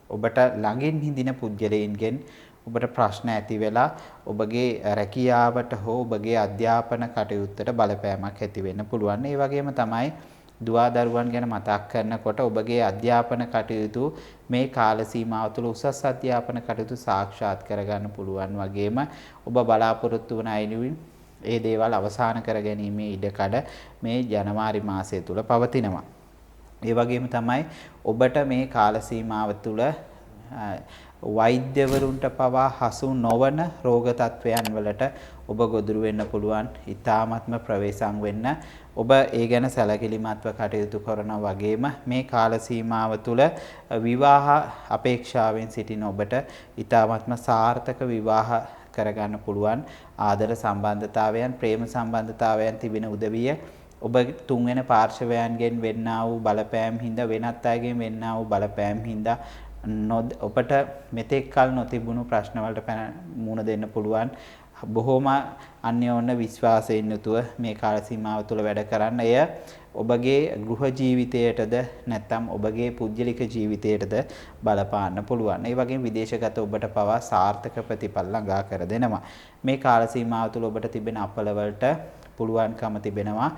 ඔබට ළඟින් හිඳින පුද්ගලයන්ගෙන් ඔබට ප්‍රශ්න ඇති වෙලා ඔබගේ රැකියාවට හෝ ඔබගේ අධ්‍යාපන කටයුත්තට බලපෑමක් ඇති වෙන්න පුළුවන්. ඒ වගේම තමයි දුවා දරුවන් ගැන මතක් කරනකොට ඔබගේ අධ්‍යාපන කටයුතු මේ කාල සීමාව තුළ උසස් අධ්‍යාපන කටයුතු සාක්ෂාත් කරගන්න පුළුවන් වගේම ඔබ බලාපොරොත්තු වන අයුරින් ඒ දේවල් අවසන් කර ගැනීමේ ඉඩකඩ මේ ජනවාරි මාසය තුල පවතිනවා. ඒ වගේම තමයි ඔබට මේ කාල සීමාව තුල වෛද්‍යවරුන්ට පවා හසු නොවන රෝග තත්වයන් වලට ඔබ ගොදුරු වෙන්න පුළුවන්. ඊ타ත්ම ප්‍රවේශම් වෙන්න ඔබ ඒ ගැන සැලකිලිමත්ව කටයුතු කරන වගේම මේ කාල සීමාව තුල විවාහ අපේක්ෂාවෙන් සිටින ඔබට ඊ타ත්ම සාර්ථක විවාහ කරගන්න පුළුවන්. ආදර සම්බන්ධතාවයන් ප්‍රේම සම්බන්ධතාවයන් තිබෙන උදවිය ඔබ තුන්වෙන පාර්ශවයන්ගෙන් වෙන්නා වූ බලපෑම් හින්දා වෙනත් අයගෙන් වෙන්නා වූ බලපෑම් හින්දා ඔබට මෙතෙක් කල නොතිබුණු ප්‍රශ්න වලට මුහුණ දෙන්න පුළුවන්. බොහොම අන්‍යෝන්‍ය විශ්වාසයෙන් යුතුව මේ කාල සීමාව තුළ වැඩ කරන්න. එය ඔබගේ ගෘහ ජීවිතයටද නැත්නම් ඔබගේ පුද්ගලික ජීවිතයටද බලපාන්න පුළුවන්. ඒ වගේම විදේශගත ඔබට පවා සාර්ථක ප්‍රතිඵල ළඟා කර දෙනවා. මේ කාල සීමාව තුළ ඔබට තිබෙන අපල වලට පුළුවන්කම තිබෙනවා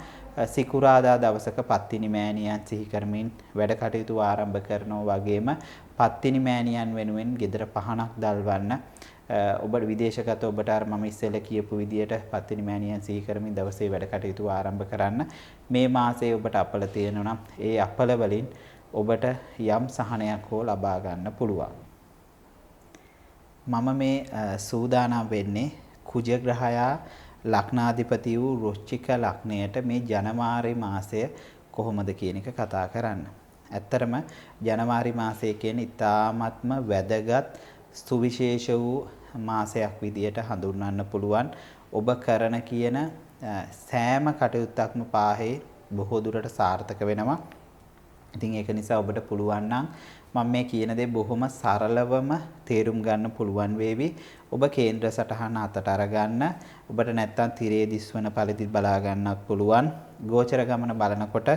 සිකුරාදා දවසක පත්තිනි මෑණියන් සිහි කරමින් වැඩ කටයුතු ආරම්භ කරනවා වගේම පත්තිනි මෑණියන් වෙනුවෙන් ගෙදර පහනක් දල්වන්න ඔබට විදේශගත ඔබට අර මම ඉස්සෙල්ලා කියපු විදියට පත්තිනි මෑණියන් සිහි කරමින් දවසේ වැඩ කටයුතු ආරම්භ කරන්න. මේ මාසයේ ඔබට අපල තියෙනවා නම් ඒ අපල වලින් ඔබට යම් සහනයක් හෝ ලබා ගන්න පුළුවන්. මම මේ සූදානම් වෙන්නේ කුජ ග්‍රහයා ලග්නාධිපති වූ වෘශ්චික ලග්නයට මේ ජනවාරි මාසය කොහොමද කියන එක කතා කරන්න. ඇත්තරම ජනවාරි මාසය කියන්නේ ඉතාමත්ම වැදගත් සුවිශේෂ වූ මාසයක් විදියට හඳුන්වන්න පුළුවන්. ඔබ කරන කියන සෑම කටයුත්තක්ම පාහේ බොහෝ දුරට සාර්ථක වෙනවා. ඉතින් ඒක නිසා ඔබට පුළුවන් නම් මම මේ කියන දේ බොහොම සරලවම තේරුම් ගන්න පුළුවන් වේවි. ඔබ කේන්ද්‍ර සටහන අතට අරගන්න. ඔබට නැත්තම් තිරේ දිස්වන පරිදි බලා ගන්නත් පුළුවන්. ගෝචර ගමන බලනකොට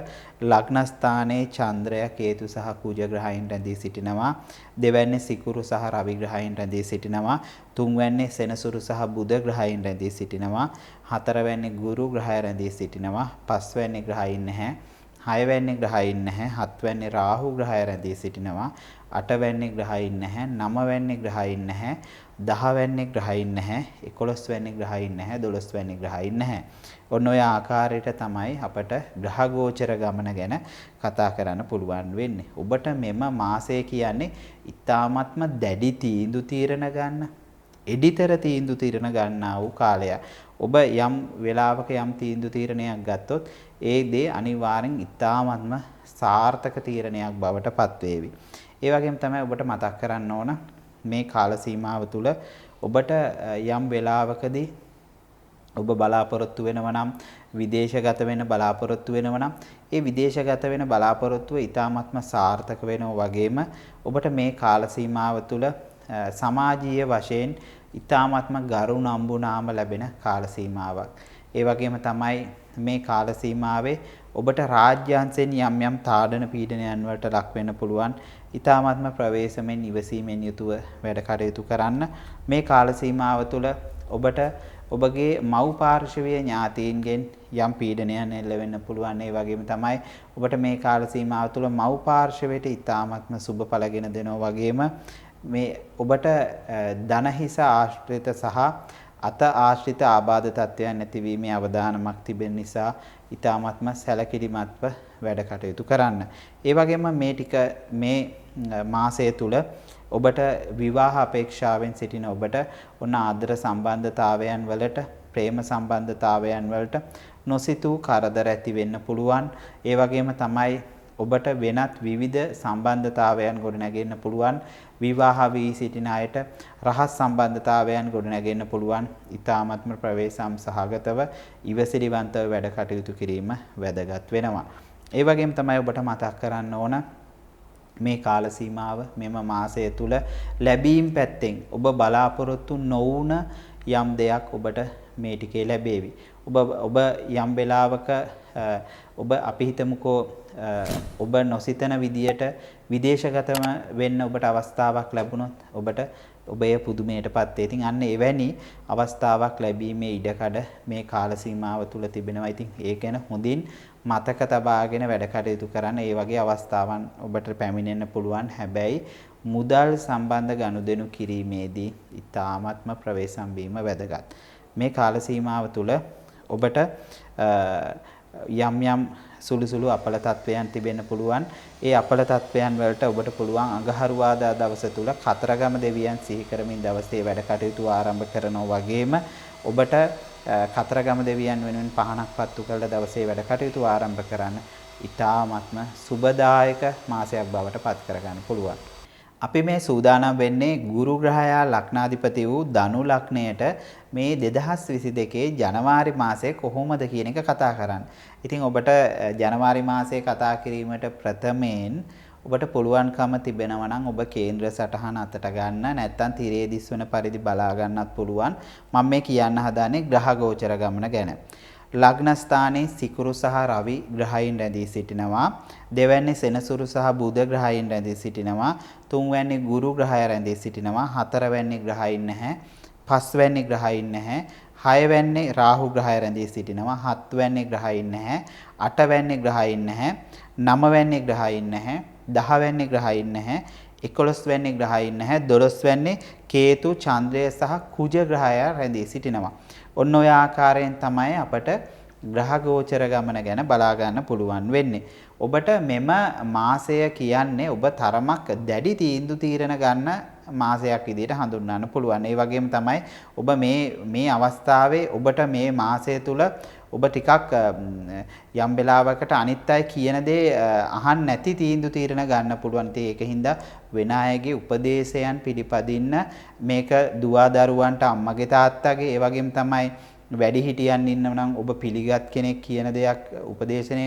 ලග්න ස්ථානයේ චන්ද්‍රය කේතු සහ කුජ ග්‍රහයන් රැඳී සිටිනවා. දෙවැන්නේ සිකුරු සහ රවි ග්‍රහයන් රැඳී සිටිනවා. තුන්වැන්නේ සෙනසුරු සහ බුධ ග්‍රහයන් රැඳී සිටිනවා. හතරවැන්නේ ගුරු ග්‍රහය රැඳී සිටිනවා. පස්වැන්නේ ග්‍රහයන් නැහැ. හයවැන්නේ ග්‍රහයන් නැහැ. හත්වැන්නේ රාහු ග්‍රහය රැඳී සිටිනවා. අටවැන්නේ ග්‍රහයන් නැහැ. නවවැන්නේ ග්‍රහයන් නැහැ. 10 වැන්නේ ග්‍රහයින් නැහැ, 11 වැන්නේ ග්‍රහයින් නැහැ, 12 වැන්නේ ග්‍රහයින් නැහැ. ඔන්න ඔය ආකාරයට තමයි අපට ග්‍රහ ගෝචර ගමන ගැන කතා කරන්න පුළුවන් වෙන්නේ. ඔබට මෙම මාසය කියන්නේ ඊ타ත්ම දැඩි තීන්දුව తీරන ගන්න, එඩිතර තීන්දුව తీරන ගන්නා වූ කාලයක්. ඔබ යම් වෙලාවක යම් තීන්දුව తీරණයක් ගත්තොත් ඒ දේ අනිවාර්යෙන් ඊ타ත්ම සාර්ථක තීරණයක් බවට පත් වේවි. ඒ වගේම තමයි ඔබට මතක් කරන්න ඕන මේ කාල සීමාව තුළ ඔබට යම් වෙලාවකදී ඔබ බලාපොරොත්තු වෙනවා නම් විදේශගත වෙන බලාපොරොත්තු වෙනවා නම් ඒ විදේශගත වෙන බලාපොරොත්තුව ඊ타ත්ම සාර්ථක වෙනවා වගේම ඔබට මේ කාල සීමාව තුළ සමාජීය වශයෙන් ඊ타ත්ම ගරු නම්බුනාම ලැබෙන කාල සීමාවක්. ඒ වගේම තමයි මේ කාල සීමාවේ ඔබට රාජ්‍යාංශයෙන් යම් යම් තාඩන පීඩනයන් වලට ලක් වෙන්න පුළුවන්. ඊ타ත්ම ප්‍රවේශමෙන් ඉවසීමෙන් යුතුව වැඩ කටයුතු කරන්න. මේ කාල සීමාව තුළ ඔබට ඔබගේ මව් පාර්ශවීය ඥාතීන්ගෙන් යම් පීඩනයන් එල්ල වෙන්න පුළුවන්. ඒ වගේම තමයි ඔබට මේ කාල සීමාව තුළ මව් පාර්ශවයට ඊ타ත්ම සුබඵලගෙන දෙනවා වගේම මේ ඔබට ධනහිස ආශ්‍රිත සහ අත ආශ්‍රිත ආබාධ තත්ත්වයන් නැතිවීමේ අවදානමක් තිබෙන නිසා ඊ타ත්ම සැලකිලිමත්ව වැඩ කටයුතු කරන්න. ඒ වගේම මේ ටික මේ මාසය තුල ඔබට විවාහ අපේක්ෂාවෙන් සිටින ඔබට ඔන්න ආදර සම්බන්ධතාවයන් වලට ප්‍රේම සම්බන්ධතාවයන් වලට නොසිතූ කරදර ඇති වෙන්න පුළුවන්. ඒ වගේම තමයි ඔබට වෙනත් විවිධ සම්බන්ධතාවයන් ගොඩනැගෙන්න පුළුවන්. විවාහ වී සිටින අයට රහස් සම්බන්ධතාවයන් ගොඩනැගෙන්න පුළුවන්. ඊ타ත්ම ප්‍රවේශම් සහගතව ඉවසිලිවන්තව වැඩ කටයුතු කිරීම වැදගත් වෙනවා. ඒ වගේම තමයි ඔබට මතක් කරන්න ඕන මේ කාල සීමාව මෙම මාසය තුල ලැබීම් පැත්තෙන් ඔබ බලාපොරොත්තු නොවුන යම් දෙයක් ඔබට මේ ටිකේ ලැබේවි. ඔබ යම් වෙලාවක ඔබ අපි හිතමුකෝ ඔබ නොසිතන විදියට විදේශගතම වෙන්න ඔබට අවස්ථාවක් ලැබුණොත් ඔබට ඔබේ පුදුමයටපත් වේ. ඉතින් අන්න එවැනි අවස්ථාවක් ලැබීමේ ඉඩකඩ මේ කාල සීමාව තුල තිබෙනවා. ඉතින් ඒක ගැන හොඳින් මතක තබාගෙන වැඩ කටයුතු කරන්න. ඒ වගේ අවස්ථාවන් ඔබට පැමිණෙන්න පුළුවන්. හැබැයි මුදල් සම්බන්ධ ගනුදෙනු කිරීමේදී ඊ타ත්ම ප්‍රවේශම් වීම වැදගත්. මේ කාල සීමාව තුල ඔබට යම් යම් සුළු සුළු අපල තත්වයන් තිබෙන්න පුළුවන්. ඒ අපල තත්වයන් වලට ඔබට පුළුවන් අඟහරුවාදා දවස තුල කතරගම දෙවියන් සිහි කරමින් දවසේ වැඩ කටයුතු ආරම්භ කරනවා වගේම ඔබට කතරගම දෙවියන් වෙනුවෙන් පහනක් පත්තු කරලා දවසේ වැඩ කටයුතු ආරම්භ කරන්න ඊ타ත්ම සුබදායක මාසයක් බවට පත් කරගන්න පුළුවන්. අපි මේ සූදානම් වෙන්නේ ගුරු ග්‍රහයා ලග්නාධිපති වූ ධනු ලග්නයට මේ 2022 ජනවාරි මාසයේ කොහොමද කියන එක කතා කරන්න. ඉතින් ඔබට ජනවාරි මාසයේ කතා කිරීමට ප්‍රථමයෙන් ඔබට පුළුවන්කම තිබෙනවා නම් ඔබ කේන්ද්‍ර සටහන අතට ගන්න නැත්නම් තිරේ දිස්වන පරිදි බලා ගන්නත් පුළුවන්. මම මේ කියන්න හදාන්නේ ග්‍රහ ගෝචර ගමන ගැන. ලග්න ස්ථානයේ සිකුරු සහ රවි ග්‍රහයින් රැඳී සිටිනවා. දෙවැන්නේ සෙනසුරු සහ බුධ ග්‍රහයින් රැඳී සිටිනවා. තුන්වැන්නේ ගුරු ග්‍රහය රැඳී සිටිනවා. හතරවැන්නේ ග්‍රහයින් නැහැ. පස්වැන්නේ ග්‍රහයින් නැහැ. හයවැන්නේ රාහු ග්‍රහය රැඳී සිටිනවා. හත්වැන්නේ ග්‍රහයින් නැහැ. අටවැන්නේ ග්‍රහයින් නැහැ. නවවැන්නේ ග්‍රහයින් නැහැ. දහවැන්නේ ග්‍රහයින් නැහැ. 11 වැන්නේ ග්‍රහයින් නැහැ. 12 වැන්නේ කේතු, චන්ද්‍රය සහ කුජ ග්‍රහය රැඳී සිටිනවා. ඔන්න ඔය ආකාරයෙන් තමයි අපට ග්‍රහ ගෝචර ගමන ගැන බලා ගන්න පුළුවන් වෙන්නේ. ඔබට මෙම මාසය කියන්නේ ඔබ තරමක් දැඩි තීන්දුව తీරන ගන්න මාසයක් විදිහට හඳුන්වන්න පුළුවන්. ඒ වගේම තමයි ඔබ මේ අවස්ථාවේ ඔබට මේ මාසය තුල ඔබ ටිකක් යම් වෙලාවකට අනිත් අය කියන දේ අහන්න නැති තීන්දුව తీරන ගන්න පුළුවන්. ඉතින් ඒකින්ද වෙන අයගේ උපදේශයන් පිළිපදින්න මේක දුවා දරුවන්ට අම්මගේ තාත්තගේ ඒ වගේම තමයි වැඩිහිටියන් ඉන්නව නම් ඔබ පිළිගත් කෙනෙක් කියන දෙයක් උපදේශනය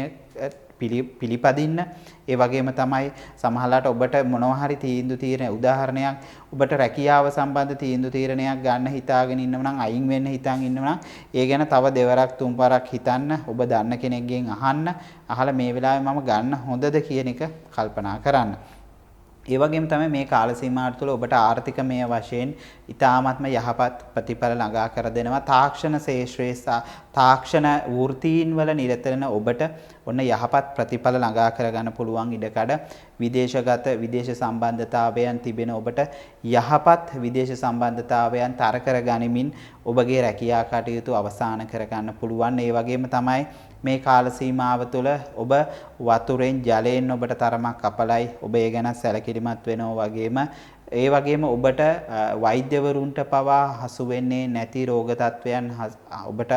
පිළිපදින්න. ඒ වගේම තමයි සමහරලාට ඔබට මොනවා හරි තීන්දුව తీරන උදාහරණයක් ඔබට රැකියාව සම්බන්ධ තීන්දුව తీරණයක් ගන්න හිතාගෙන ඉන්නව නම් අයින් වෙන්න හිතාගෙන ඉන්නව නම් ඒ ගැන තව දෙවරක් තුන්වරක් හිතන්න. ඔබ දන්න කෙනෙක්ගෙන් අහන්න. අහලා මේ වෙලාවේ මම ගන්න හොඳද කියන එක කල්පනා කරන්න. ඒ වගේම තමයි මේ කාල සීමාව තුළ ඔබට ආර්ථිකමය වශයෙන් ඉතාමත්ම යහපත් ප්‍රතිඵල ළඟා කර දෙනවා. තාක්ෂණ ශේෂ්ත්‍රයේ තාක්ෂණ වෘත්තීන් වල නිරත වෙන ඔබට ඔන්න යහපත් ප්‍රතිඵල ළඟා කරගන්න පුළුවන් ඉඩකඩ. විදේශගත විදේශ සම්බන්ධතාවයන් තිබෙන ඔබට යහපත් විදේශ සම්බන්ධතාවයන් තර කර ගනිමින් ඔබගේ රැකියා කටයුතු අවසන් කරගන්න පුළුවන්. ඒ වගේම තමයි මේ කාල සීමාව තුළ ඔබ වතුරෙන් ජලයෙන් ඔබට තරමක් අපලයි. ඔබ ඒ ගැන සැලකිලිමත් වෙනවා වගේම ඒ වගේම ඔබට වෛද්‍යවරුන්ට පවා හසු වෙන්නේ නැති රෝග තත්වයන් ඔබට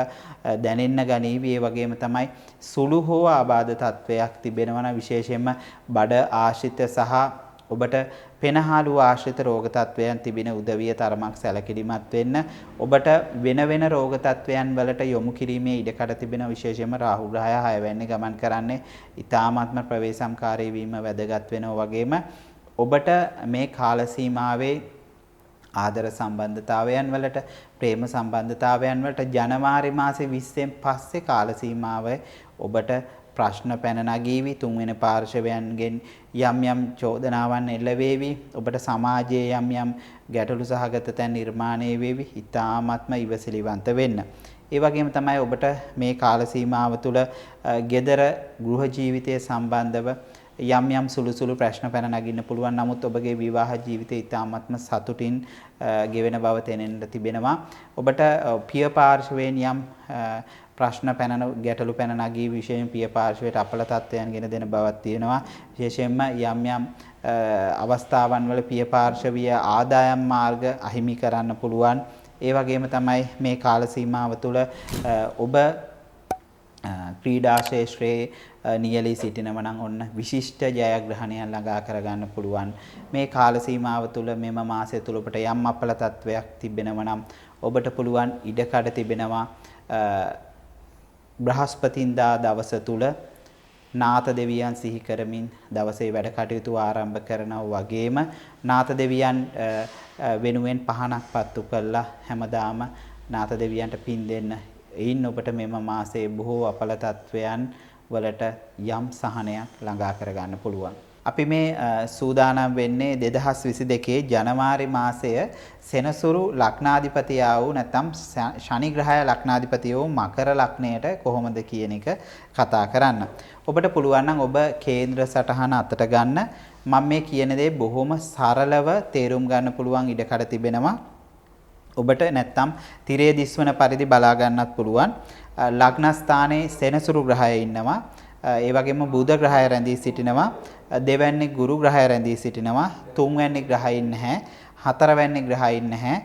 දැනෙන්න ගනීවි. ඒ වගේම තමයි සුළු හෝ ආබාධ තත්වයක් තිබෙනවා නම් විශේෂයෙන්ම බඩ ආශ්‍රිත සහ ඔබට පෙනහළු ආශ්‍රිත රෝග තත්වයන් තිබෙන උදවිය තරමක් සැලකිලිමත් වෙන්න. ඔබට වෙන වෙන රෝග තත්වයන් වලට යොමු කිරීමේ ඉඩකඩ තිබෙන විශේෂයෙන්ම රාහු ග්‍රහය 6 වෙනි ගමන් කරන්නේ ඊ타මාත්ම ප්‍රවේශම්කාරී වීම වැදගත් වෙනවා. වගේම ඔබට මේ කාල සීමාවේ ආදර සම්බන්ධතාවයන් වලට ප්‍රේම සම්බන්ධතාවයන් වලට ජනවාරි මාසේ 20න් පස්සේ කාල සීමාවේ ඔබට ප්‍රශ්න පැන නගීවි. තුන්වෙනි පාර්ශවයන්ගෙන් යම් යම් චෝදනාවන් එල්ල වේවි. ඔබට සමාජයේ යම් යම් ගැටලු සහගත තැන් නිර්මාණය වේවි. ඊ타ත්ම ඉවසිලිවන්ත වෙන්න. ඒ වගේම තමයි ඔබට මේ කාල සීමාව තුළ gedara ගෘහ ජීවිතය සම්බන්ධව යම් යම් සුළු සුළු ප්‍රශ්න පැන නගින්න පුළුවන්. නමුත් ඔබගේ විවාහ ජීවිතය ඊ타ත්ම සතුටින් ගෙවෙන බව තැනෙන්න තිබෙනවා. ඔබට පිය පාර්ශවයෙන් යම් ප්‍රශ්න පැන ගැටලු පැන නගී විශේෂයෙන් පිය පාර්ශවයට අපල තත්ත්වයන් ගෙන දෙන බවක් තියෙනවා. විශේෂයෙන්ම යම් යම් අවස්ථාවන් වල පිය පාර්ශවීය ආදායම් මාර්ග අහිමි කරන්න පුළුවන්. ඒ වගේම තමයි මේ කාල සීමාව තුළ ඔබ ක්‍රීඩා ශේෂ්ත්‍රයේ නියැලී සිටිනව නම් ඔන්න විශිෂ්ට ජයග්‍රහණයක් ළඟා කරගන්න පුළුවන්. මේ කාල සීමාව තුළ මෙම මාසය තුළ ඔබට යම් අපල තත්වයක් තිබෙනව නම් ඔබට පුළුවන් ඉඩකඩ තිබෙනවා බ්‍රහස්පතින්දා දවස තුළ නාත දෙවියන් සිහි කරමින් දවසේ වැඩ කටයුතු ආරම්භ කරනවා. වගේම නාත දෙවියන් වෙනුවෙන් පහනක් පත්තු කළා හැමදාම නාත දෙවියන්ට පින් දෙන්න. එයින් ඔබට මෙම මාසයේ බොහෝ අපල තත්වයන් වලට යම් සහනයක් ළඟා කරගන්න පුළුවන්. අපි මේ සූදානම් වෙන්නේ 2022 ජනවාරි මාසය සෙනසුරු ලග්නාධිපතියා වූ නැත්නම් ශනි ග්‍රහය ලග්නාධිපතිය වූ මකර ලග්නයට කොහොමද කියන එක කතා කරන්න. ඔබට පුළුවන් නම් ඔබ කේන්ද්‍ර සටහන අතට ගන්න. මම මේ කියන දේ බොහොම සරලව තේරුම් ගන්න පුළුවන් ඉඩකඩ තිබෙනවා. ඔබට නැත්තම් තිරේ දිස්වන පරිදි බලා ගන්නත් පුළුවන්. ලග්න ස්ථානයේ සෙනසුරු ග්‍රහය ඉන්නවා. ඒ වගේම බුධ ග්‍රහය රැඳී සිටිනවා. දෙවැනි ගුරු ග්‍රහය රැඳී සිටිනවා. තුන්වැනි ග්‍රහයින් නැහැ. හතරවැනි ග්‍රහයින් නැහැ.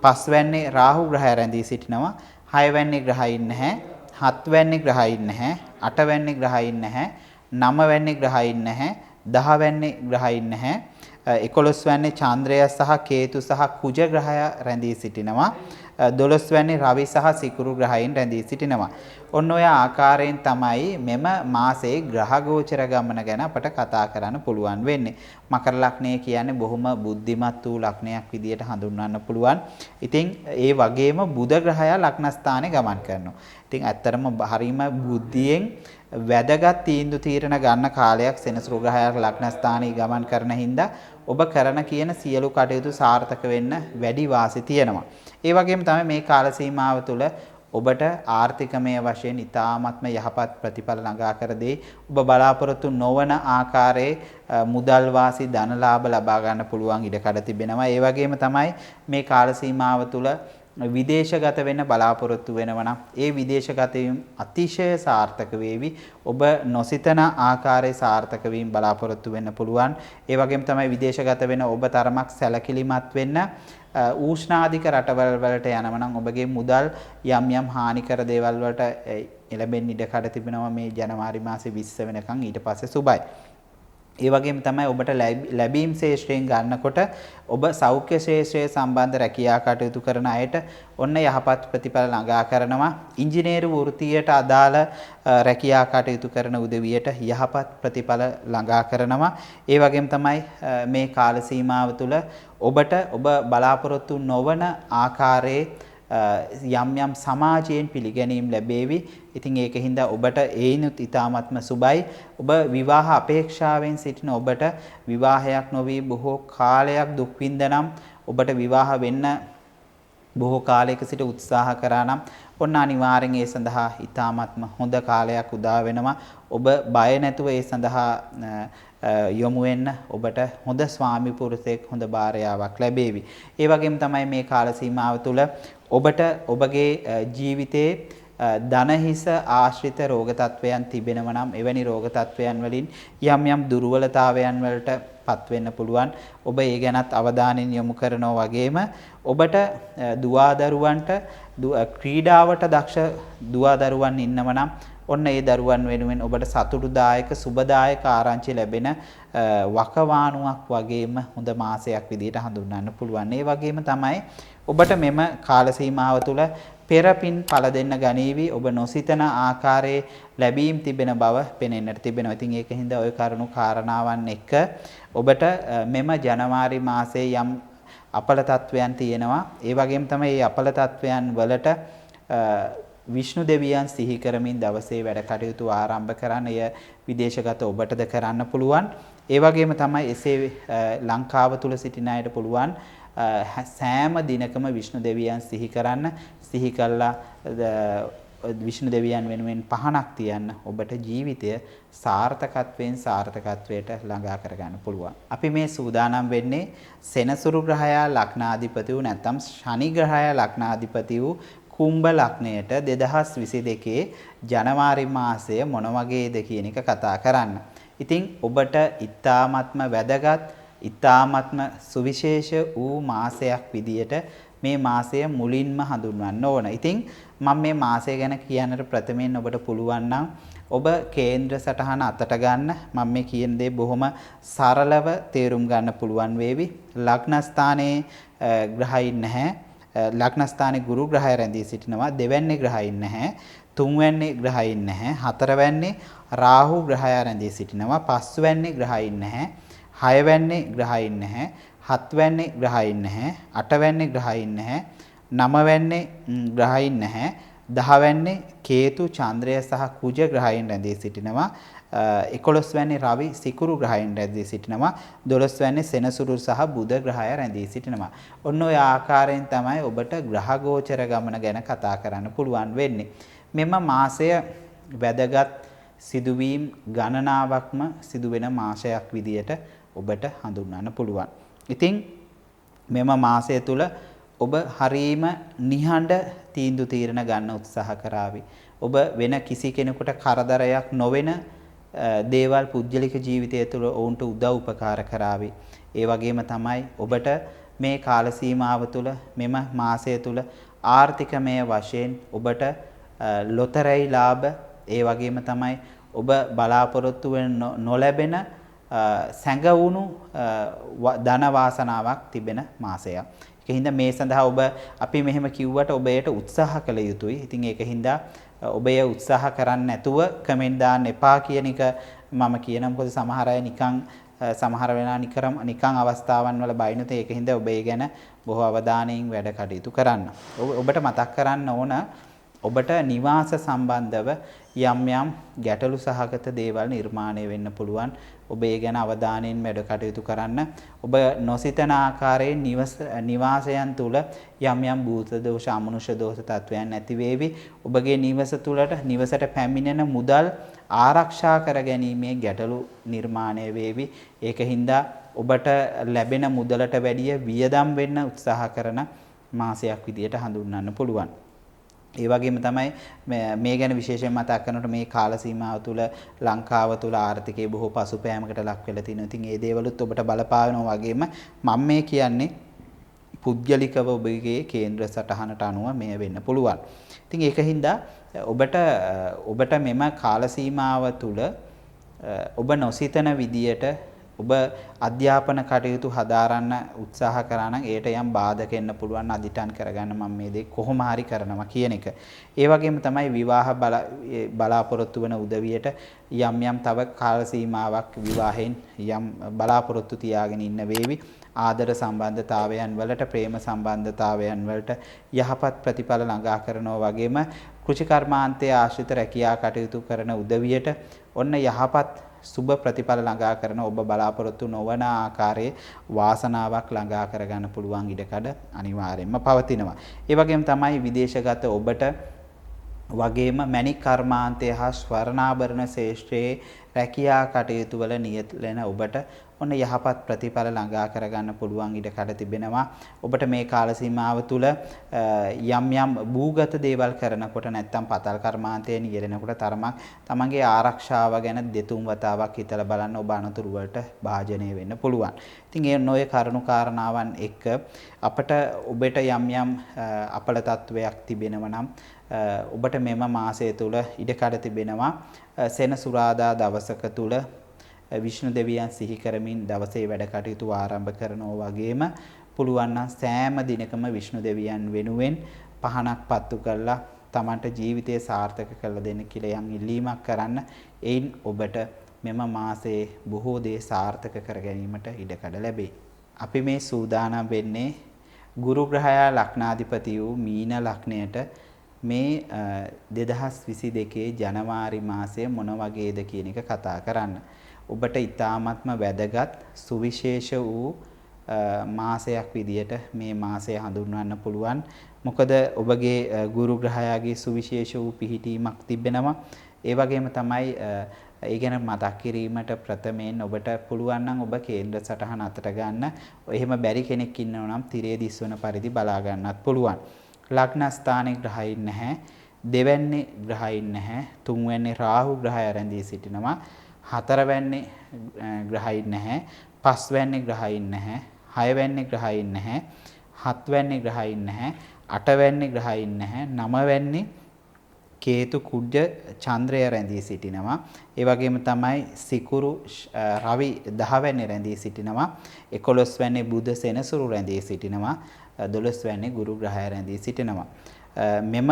පස්වැනි රාහු ග්‍රහය රැඳී සිටිනවා. හයවැනි ග්‍රහයින් නැහැ. හත්වැනි ග්‍රහයින් නැහැ. අටවැනි ග්‍රහයින් නැහැ. නවවැනි ග්‍රහයින් නැහැ. දහවැනි ග්‍රහයින් නැහැ. 11 වැනි චන්ද්‍රය සහ කේතු සහ කුජ ග්‍රහය රැඳී සිටිනවා. 12 වැනි රවි සහ සිකුරු ග්‍රහයන් රැඳී සිටිනවා. ඔන්න ඔය ආකාරයෙන් තමයි මෙම මාසයේ ග්‍රහ ගෝචර ගමන ගැන අපට කතා කරන්න පුළුවන් වෙන්නේ. මකර ලග්නය කියන්නේ බොහොම බුද්ධිමත් වූ ලග්නයක් විදියට හඳුන්වන්න පුළුවන්. ඉතින් ඒ වගේම බුධ ග්‍රහය ලග්න ස්ථානයේ ගමන් කරනවා. ඉතින් ඇත්තටම හරීම බුද්ධියෙන් වැදගත් තීන්දුව తీරන ගන්න කාලයක් සෙනසුරු ග්‍රහයක් ලග්න ස්ථානයේ ගමන් කරන හින්දා ඔබ කරන කියන සියලු කටයුතු සාර්ථක වෙන්න වැඩි වාසි තියෙනවා. ඒ වගේම තමයි මේ කාල සීමාව තුළ ඔබට ආර්ථිකමය වශයෙන් ඉතාමත්ම යහපත් ප්‍රතිඵල ළඟා කර දෙයි. ඔබ බලාපොරොත්තු නොවන ආකාරයේ මුදල් වාසි ධනලාභ ලබා ගන්න පුළුවන් ඉඩකඩ තිබෙනවා. ඒ වගේම තමයි මේ කාල සීමාව තුළ විදේශගත වෙන්න බලාපොරොත්තු වෙනවා නම් ඒ විදේශගත වීම අතිශය සාර්ථක වේවි. ඔබ නොසිතන ආකාරයේ සාර්ථක වීම බලාපොරොත්තු වෙන්න පුළුවන්. ඒ වගේම තමයි විදේශගත වෙන ඔබ තරමක් සැලකිලිමත් වෙන්න. ඌෂ්ණාධික රටවල් වලට යනවා නම් ඔබගේ මුදල් යම් යම් හානිකර දේවල් වලට එළඹෙන්න ඉඩ කඩ තිබෙනවා මේ ජනවාරි මාසේ 20 වෙනකන්. ඊට පස්සේ සුබයි. ඒ වගේම තමයි ඔබට ලැබීම් ශේෂ්ත්‍රයෙන් ගන්නකොට ඔබ සෞඛ්‍ය ශේෂ්ත්‍රයේ සම්බන්ධ රැකියා කටයුතු කරන අයට ඔන්න යහපත් ප්‍රතිඵල ළඟා කරනවා. ඉංජිනේරු වෘත්තියට අදාළ රැකියා කටයුතු කරන උදවියට යහපත් ප්‍රතිඵල ළඟා කරනවා. ඒ වගේම තමයි මේ කාල සීමාව තුළ ඔබට ඔබ බලාපොරොත්තු නොවන ආකාරයේ යම් සමාජයෙන් පිළිගැනීම් ලැබේවි. ඉතින් ඒකින්ද ඔබට ඒිනුත් ඊ타ත්ම සුබයි. ඔබ විවාහ අපේක්ෂාවෙන් සිටින ඔබට විවාහයක් නොවි බොහෝ කාලයක් දුක් විඳනම් ඔබට විවාහ වෙන්න බොහෝ කාලයක සිට උත්සාහ කරා නම් ඔන්න අනිවාර්යෙන් ඒ සඳහා ඊ타ත්ම හොඳ කාලයක් උදා වෙනවා. ඔබ බය නැතුව ඒ සඳහා යොමු වෙන්න ඔබට හොඳ ස්වාමි පුරුෂයෙක් හොඳ භාර්යාවක් ලැබේවි. ඒ වගේම තමයි මේ කාල සීමාව තුළ ඔබට ඔබගේ ජීවිතයේ ධනහිස ආශ්‍රිත රෝග තත්වයන් තිබෙනවා නම් එවැනි රෝග තත්වයන් වලින් යම් දුර්වලතාවයන් වලට පත් වෙන්න පුළුවන්. ඔබ ඒ ගැනත් අවධානයෙන් යොමු කරනවා වගේම ඔබට දුවදරුවන්ට ක්‍රීඩාවට දක්ෂ දුවදරුවන් ඉන්නව නම් ඔන්න ඒ දරුවන් වෙනුවෙන් ඔබට සතුටුදායක සුබදායක ආරංචි ලැබෙන වකවානුවක් වගේම හොඳ මාසයක් විදිහට හඳුන්වන්න පුළුවන්. ඒ වගේම තමයි ඔබට මෙම කාල සීමාව තුළ පෙරපින් පළ දෙන්න ගනීවි. ඔබ නොසිතන ආකාරයේ ලැබීම් තිබෙන බව පෙනෙන්නට තිබෙනවා. ඉතින් ඒකින්ද ওই කරුණු කාරණාවන් එක්ක ඔබට මෙම ජනවාරි මාසයේ යම් අපල තත්වයන් තියෙනවා. ඒ වගේම තමයි මේ අපල තත්වයන් වලට විෂ්ණු දෙවියන් සිහි කරමින් දවසේ වැඩ කටයුතු ආරම්භ කරන්න. එය විදේශගත ඔබටද කරන්න පුළුවන්. ඒ වගේම තමයි එසේ ලංකාව තුල සිටින අයට පුළුවන් සෑම දිනකම විෂ්ණු දෙවියන් සිහි කරන්න. සිහි කළා විෂ්ණු දෙවියන් වෙනුවෙන් පහනක් තියන්න ඔබට ජීවිතය සාර්ථකත්වයට ළඟා කරගන්න පුළුවන්. අපි මේ සූදානම් වෙන්නේ සෙනසුරු ග්‍රහයා ලග්නාධිපති වූ නැත්නම් ශනි ග්‍රහයා ලග්නාධිපති වූ කුම්භ ලග්නයට 2022 ජනවාරි මාසය මොන වගේද කියන එක කතා කරන්න. ඉතින් ඔබට ඊ타ත්ම වැදගත් ඊ타ත්ම සුවිශේෂ වූ මාසයක් විදියට මේ මාසය මුලින්ම හඳුන්වන්න ඕන. ඉතින් මම මේ මාසය ගැන කියන්නට ප්‍රථමයෙන් ඔබට පුළුවන් නම් ඔබ කේන්ද්‍ර සටහන අතට ගන්න. මම මේ කියන දේ බොහොම සරලව තේරුම් ගන්න පුළුවන් වේවි. ලග්න ස්ථානයේ ග්‍රහයින් නැහැ. ලග්න ස්ථානයේ ගුරු ග්‍රහය රැඳී සිටිනවා. දෙවැන්නේ ග්‍රහයින් නැහැ. තුන්වැන්නේ ග්‍රහයින් නැහැ. හතරවැන්නේ රාහු ග්‍රහය රැඳී සිටිනවා. පස්වැන්නේ ග්‍රහයින් නැහැ. හයවැන්නේ ග්‍රහයින් නැහැ. හත්වැන්නේ ග්‍රහයින් නැහැ. අටවැන්නේ ග්‍රහයින් නැහැ. නවවැන්නේ ග්‍රහයින් නැහැ. දහවැන්නේ කේතු චන්ද්‍රය සහ කුජ ග්‍රහයින් රැඳී සිටිනවා. 11 වැන්නේ රවි සිකුරු ග්‍රහයින් රැඳී සිටිනවා. 12 වැන්නේ සෙනසුරු සහ බුධ ග්‍රහය රැඳී සිටිනවා. ඔන්න ඔය ආකාරයෙන් තමයි ඔබට ග්‍රහ ගෝචර ගමන ගැන කතා කරන්න පුළුවන් වෙන්නේ. මෙම මාසය වැදගත් සිදුවීම් ගණනාවක්ම සිදුවෙන මාසයක් විදියට ඔබට හඳුන්වන්න පුළුවන්. ඉතින් මෙම මාසය තුල ඔබ හරීම නිහඬ තීන්දුව తీරන ගන්න උත්සාහ කරાવી. ඔබ වෙන කිසි කෙනෙකුට කරදරයක් නොවන දේවල් පුද්ගලික ජීවිතය තුළ ඔවුන්ට උදව් උපකාර කරાવી. ඒ වගේම තමයි ඔබට මේ කාල සීමාව තුළ මෙම මාසය තුළ ආර්ථිකමය වශයෙන් ඔබට ලොතරැයි ලාභ ඒ වගේම තමයි ඔබ බලාපොරොත්තු වෙන නොලැබෙන සැඟවුණු ධන වාසනාවක් තිබෙන මාසයක්. ඒකින්ද මේ සඳහා ඔබ අපි මෙහෙම කිව්වට ඔබ ඒට උත්සාහ කළ යුතුයි. ඉතින් ඒකින්ද ඔබ ඒ උත්සාහ කරන්නේ නැතුව කමෙන්ට් දාන්න එපා කියන එක මම කියනවා. මොකද සමහර අය සමහර වෙලාව නිකන් අවස්ථාවන් වල බයිනුත් ඒකින්ද ඔබ ඒ ගැන බොහෝ අවධානයෙන් වැඩ කටයුතු කරන්න. ඔබට මතක් කරන්න ඕන ඔබට නිවාස සම්බන්ධව යම් ගැටලු සහගත දේවල් නිර්මාණය වෙන්න පුළුවන්. ඔබ ඒ ගැන අවධානයෙන් වැඩ කටයුතු කරන්න. ඔබ නොසිතන ආකාරයෙන් නිවාසයන් තුල යම් භූත දෝෂ අමනුෂ්‍ය දෝෂ තත්වයන් නැති වේවි. ඔබගේ නිවසට පැමිණෙන මුදල් ආරක්ෂා කර ගැනීමේ ගැටලු නිර්මාණය වේවි. ඒකින්ද ඔබට ලැබෙන මුදලට වැඩිය වියදම් වෙන්න උත්සාහ කරන මාසයක් විදියට හඳුන්වන්න පුළුවන්. ඒ වගේම තමයි මේ ගැන විශේෂයෙන් මතක් කරනකොට මේ කාල සීමාව තුළ ලංකාව තුළ ආර්ථිකය බොහෝ පසුපෑමකට ලක් වෙලා තිනවා. ඉතින් ඒ දේවලුත් ඔබට බලපානවා වගේම මම මේ කියන්නේ පුද්ගලිකව ඔබගේ කේන්ද්‍ර සටහනට අනුව මේ වෙන්න පුළුවන්. ඉතින් ඒකින්ද ඔබට මෙම කාල සීමාව තුළ ඔබ නොසිතන විදියට ඔබ අධ්‍යාපන කටයුතු හදාරන්න උත්සාහ කරා නම් ඒට යම් බාධක එන්න පුළුවන් අදිටන් කරගන්න මම මේ දේ කොහොම හරි කරනවා කියන එක. ඒ වගේම තමයි විවාහ බලාපොරොත්තු වෙන උදවියට යම් යම් තව කාල සීමාවක් විවාහයෙන් යම් බලාපොරොත්තු තියාගෙන ඉන්න වේවි. ආදර සම්බන්ධතාවයන් වලට ප්‍රේම සම්බන්ධතාවයන් වලට යහපත් ප්‍රතිඵල ළඟා කරනවා වගේම කෘෂිකර්මාන්තයේ ආශ්‍රිත රැකියා කටයුතු කරන උදවියට ඔන්න යහපත් සුබ ප්‍රතිඵල ළඟා කරන ඔබ බලාපොරොත්තු නොවන ආකාරයේ වාසනාවක් ළඟා කරගන්න පුළුවන් ඉඩකඩ අනිවාර්යයෙන්ම පවතිනවා. ඒ වගේම තමයි විදේශගත ඔබට වගේම මණික් කර්මාන්තය හා ස්වර්ණාභරණ ශේෂ්ත්‍රයේ රැකියා කටයුතු වල නියැලෙන ඔබට ඔන්න යහපත් ප්‍රතිඵල ළඟා කරගන්න පුළුවන් ඉඩකඩ තිබෙනවා. ඔබට මේ කාල සීමාව තුළ යම් යම් භූගත දේවල් කරනකොට නැත්නම් පතල් කර්මාන්තයේ නියැලෙනකොට තරමක් තමන්ගේ ආරක්ෂාව ගැන දෙතුන් වතාවක් හිතලා බලන්න ඔබ අනතුරු වලට භාජනය වෙන්න පුළුවන්. ඉතින් ඒ නොය කරුණු කාරණාවන් එක්ක අපට ඔබට යම් යම් අපල තත්වයක් තිබෙනවා නම් ඔබට මෙම මාසය තුල ඉඩකඩ තිබෙනවා සෙනසුරාදා දවසක තුල විෂ්ණු දෙවියන් සිහි කරමින් දවසේ වැඩ කටයුතු ආරම්භ කරනවා වගේම පුළුවන් නම් සෑම දිනකම විෂ්ණු දෙවියන් වෙනුවෙන් පහනක් පත්තු කරලා Tamanට ජීවිතය සාර්ථක කරලා දෙන්න කියලා යම් ඉල්ලීමක් කරන්න. එයින් ඔබට මෙම මාසයේ බොහෝ දේ සාර්ථක කර ගැනීමට ඉඩකඩ ලැබේ. අපි මේ සූදානම් වෙන්නේ ගුරු ග්‍රහයා ලග්නාධිපති වූ මීන ලග්නයට මේ 2022 ජනවාරි මාසය මොන වගේද කියන එක කතා කරන්න. ඔබට ඊ타ත්ම වැදගත් සුවිශේෂ වූ මාසයක් විදියට මේ මාසය හඳුන්වන්න පුළුවන්. මොකද ඔබගේ ගුරු ග්‍රහයාගේ සුවිශේෂ වූ පිහිටීමක් තිබෙනවා. ඒ වගේම තමයි ඒ ගැන මතක් කිරීමට ප්‍රථමයෙන් ඔබට පුළුවන් නම් ඔබ කේන්ද්‍ර සටහන අතට ගන්න. එහෙම බැරි කෙනෙක් ඉන්නවා නම් තිරේ දිස්වන පරිදි බලා ගන්නත් පුළුවන්. ලග්න ස්ථානයේ ග්‍රහයින් නැහැ. දෙවැන්නේ ග්‍රහයින් නැහැ. තුන්වැන්නේ රාහු ග්‍රහය රැඳී සිටිනවා. හතරවැන්නේ ග්‍රහයින් නැහැ. පස්වැන්නේ ග්‍රහයින් නැහැ. හයවැන්නේ ග්‍රහයින් නැහැ. හත්වැන්නේ ග්‍රහයින් නැහැ. අටවැන්නේ ග්‍රහයින් නැහැ. නවවැන්නේ කේතු කුජ චන්ද්‍රය රැඳී සිටිනවා. ඒ වගේම තමයි සිකුරු රවි 10 වැන්නේ රැඳී සිටිනවා. 11 වැන්නේ බුධ සෙනසුරු රැඳී සිටිනවා. 12 වැන්නේ ගුරු ග්‍රහය රැඳී සිටිනවා. මෙම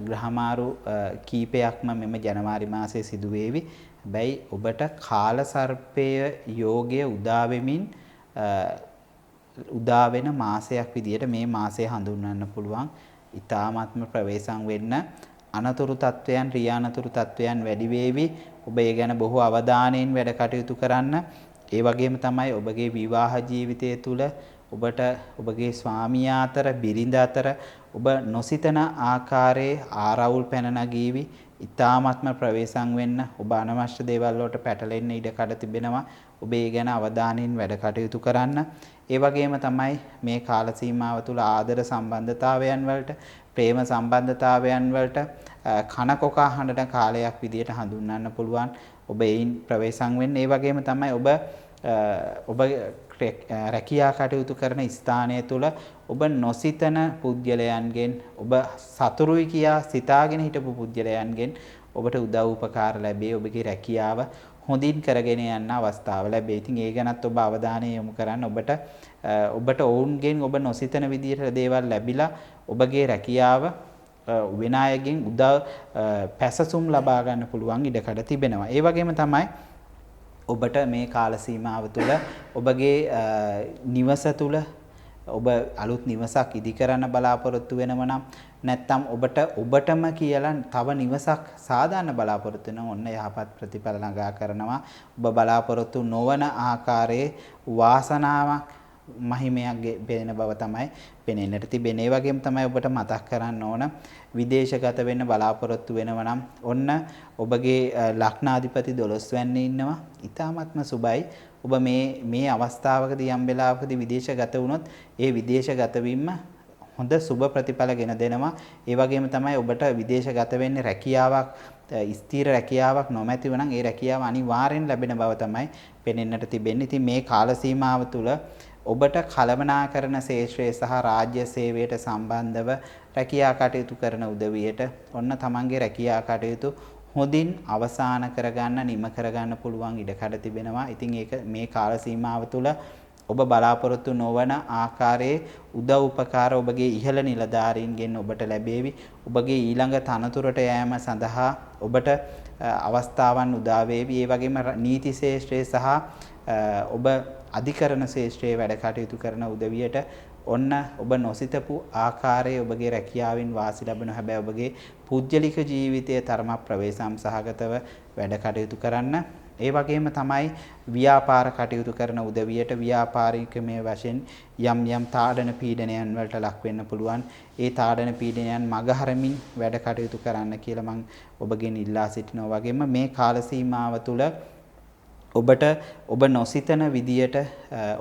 ග්‍රහමාරු කීපයක්ම මෙම ජනවාරි මාසයේ සිදු වේවි. හැබැයි ඔබට කාල සර්පය යෝගය උදා වෙන මාසයක් විදියට මේ මාසය හඳුන්වන්න පුළුවන්. ඊ타මාත්ම ප්‍රවේශම් වෙන්න අනතුරු තත්වයන් රියානතුරු තත්වයන් වැඩි වේවි. ඔබ ඒ ගැන බොහෝ අවධානයෙන් වැඩ කටයුතු කරන්න. ඒ වගේම තමයි ඔබගේ විවාහ ජීවිතය තුළ ඔබට ඔබගේ ස්වාමියා අතර බිරිඳ අතර ඔබ නොසිතන ආකාරයේ ආරවුල් පැන නගීවි. ඊ타මාත්ම ප්‍රවේශම් වෙන්න ඔබ අනවශ්‍ය දේවල් වලට පැටලෙන්න ඉඩ කඩ තිබෙනවා. ඔබ ඒ ගැන අවධානයෙන් වැඩ කටයුතු කරන්න. ඒ වගේම තමයි මේ කාල සීමාව තුළ ආදර සම්බන්ධතාවයන් වලට ප්‍රේම සම්බන්ධතාවයන් වලට කනකොකා හඬන කාලයක් විදියට හඳුන්වන්න පුළුවන්. ඔබ ඒයින් ප්‍රවේශම් වෙන්න. ඒ වගේම තමයි ඔබ රැකියා කටයුතු කරන ස්ථානය තුළ ඔබ නොසිතන පුද්ගලයන්ගෙන් ඔබ සතුරුයි කියා සිතාගෙන හිටපු පුද්ගලයන්ගෙන් ඔබට උදව් උපකාර ලැබේ. ඔබගේ රැකියාව හොඳින් කරගෙන යන්න අවස්ථාව ලැබේ. ඉතින් ඒ ගැනත් ඔබ අවධානය යොමු කරන්න. ඔබට ඔවුන්ගෙන් ඔබ නොසිතන විදිහට දේවල් ලැබිලා ඔබගේ රැකියාව වෙන අයගෙන් පැසසුම් ලබා ගන්න පුළුවන් ඉඩකඩ තිබෙනවා. ඒ වගේම තමයි ඔබට මේ කාල සීමාව තුළ ඔබගේ නිවස තුළ ඔබ අලුත් නිවසක් ඉදි කරන්න බලාපොරොත්තු වෙනව නම් නැත්නම් ඔබටම කියලා තව නිවසක් සාදාන්න බලාපොරොත්තු වෙන ඔන්න යහපත් ප්‍රතිඵල ළඟා කරනවා. ඔබ බලාපොරොත්තු නොවන ආකාරයේ වාසනාවක් මහිමයක් වෙන බව තමයි පෙනෙන්නට තිබෙන්නේ. ඒ වගේම තමයි ඔබට මතක් කරන්න ඕන විදේශගත වෙන්න බලාපොරොත්තු වෙනව නම් ඔන්න ඔබගේ ලග්නාධිපති 12 වැන්නේ ඉන්නවා. ඊ타ත්ම සුබයි. ඔබ මේ අවස්ථාවකදී යම් වෙලාවකදී විදේශගත වුණොත් ඒ විදේශගත වීම හොඳ සුබ ප්‍රතිඵල ගෙන දෙනවා. ඒ වගේම තමයි ඔබට විදේශගත වෙන්නේ රැකියාවක් ස්ථිර රැකියාවක් නොමැතිව නම් ඒ රැකියාව අනිවාර්යෙන් ලැබෙන බව තමයි පෙනෙන්නට තිබෙන්නේ. ඉතින් මේ කාල සීමාව තුළ ඔබට කළමනාකරන ශේෂ්ත්‍රයේ සහ රාජ්‍ය සේවයට සම්බන්ධව රැකියා කටයුතු කරන උදවියට ඔන්න තමන්ගේ රැකියා කටයුතු හොඳින් අවසන් කරගන්න නිම කරගන්න පුළුවන් ඉඩකඩ තිබෙනවා. ඉතින් ඒක මේ කාල සීමාව තුළ ඔබ බලාපොරොත්තු නොවන ආකාරයේ උදව් උපකාර ඔබගේ ඉහළ නිලධාරීන්ගෙන් ඔබට ලැබේවි. ඔබගේ ඊළඟ තනතුරට යෑම සඳහා ඔබට අවස්ථාවන් උදා වේවි. ඒ වගේම නීති ශාස්ත්‍රයේ සහ ඔබ අධිකරණ ශාස්ත්‍රයේ වැඩ කටයුතු කරන උදවියට ඔන්න ඔබ නොසිතපු ආකාරයේ ඔබගේ රැකියාවෙන් වාසි ලැබෙන හැබැයි ඔබගේ පුද්ගලික ජීවිතයේ තරම ප්‍රවේශම් සහගතව වැඩ කටයුතු කරන්න. ඒ වගේම තමයි ව්‍යාපාර කටයුතු කරන උදවියට ව්‍යාපාරිකමය වශයෙන් යම් යම් තාඩන පීඩනයන් වලට ලක් වෙන්න පුළුවන්. ඒ තාඩන පීඩනයන් මගහරමින් වැඩ කටයුතු කරන්න කියලා මම ඔබගෙන් ඉල්ලා සිටිනවා. වගේම මේ කාල සීමාව තුළ ඔබට ඔබ නොසිතන විදියට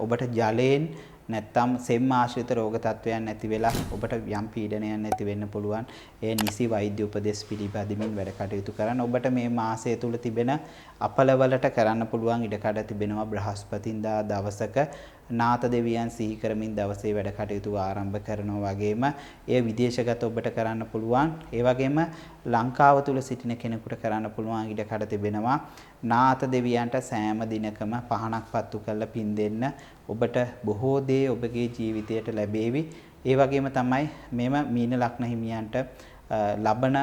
ඔබට ජලයෙන් නැත්තම් සෙම් ආශ්‍රිත රෝග තත්වයන් නැති වෙලා ඔබට යම් පීඩනයක් නැති වෙන්න පුළුවන්. ඒ නිසි වෛද්‍ය උපදෙස් පිළිපදමින් වැඩ කටයුතු කරන්න. ඔබට මේ මාසය තුල තිබෙන අපලවලට කරන්න පුළුවන් ඉඩකඩ තිබෙනවා. බ්‍රහස්පතින්දා දවසක නාත දෙවියන් සිහි කරමින් දවසේ වැඩ කටයුතු ආරම්භ කරනවා. වගේම එය විදේශගත ඔබට කරන්න පුළුවන්. ඒ වගේම ලංකාව තුල සිටින කෙනෙකුට කරන්න පුළුවන් ඉඩකඩ තිබෙනවා. නාත දෙවියන්ට සෑම දිනකම පහනක් පත්තු කරලා පින් දෙන්න. ඔබට බොහෝ දේ ඔබගේ ජීවිතයට ලැබේවි. ඒ වගේම තමයි මෙම මීන ලග්න හිමියන්ට ලබන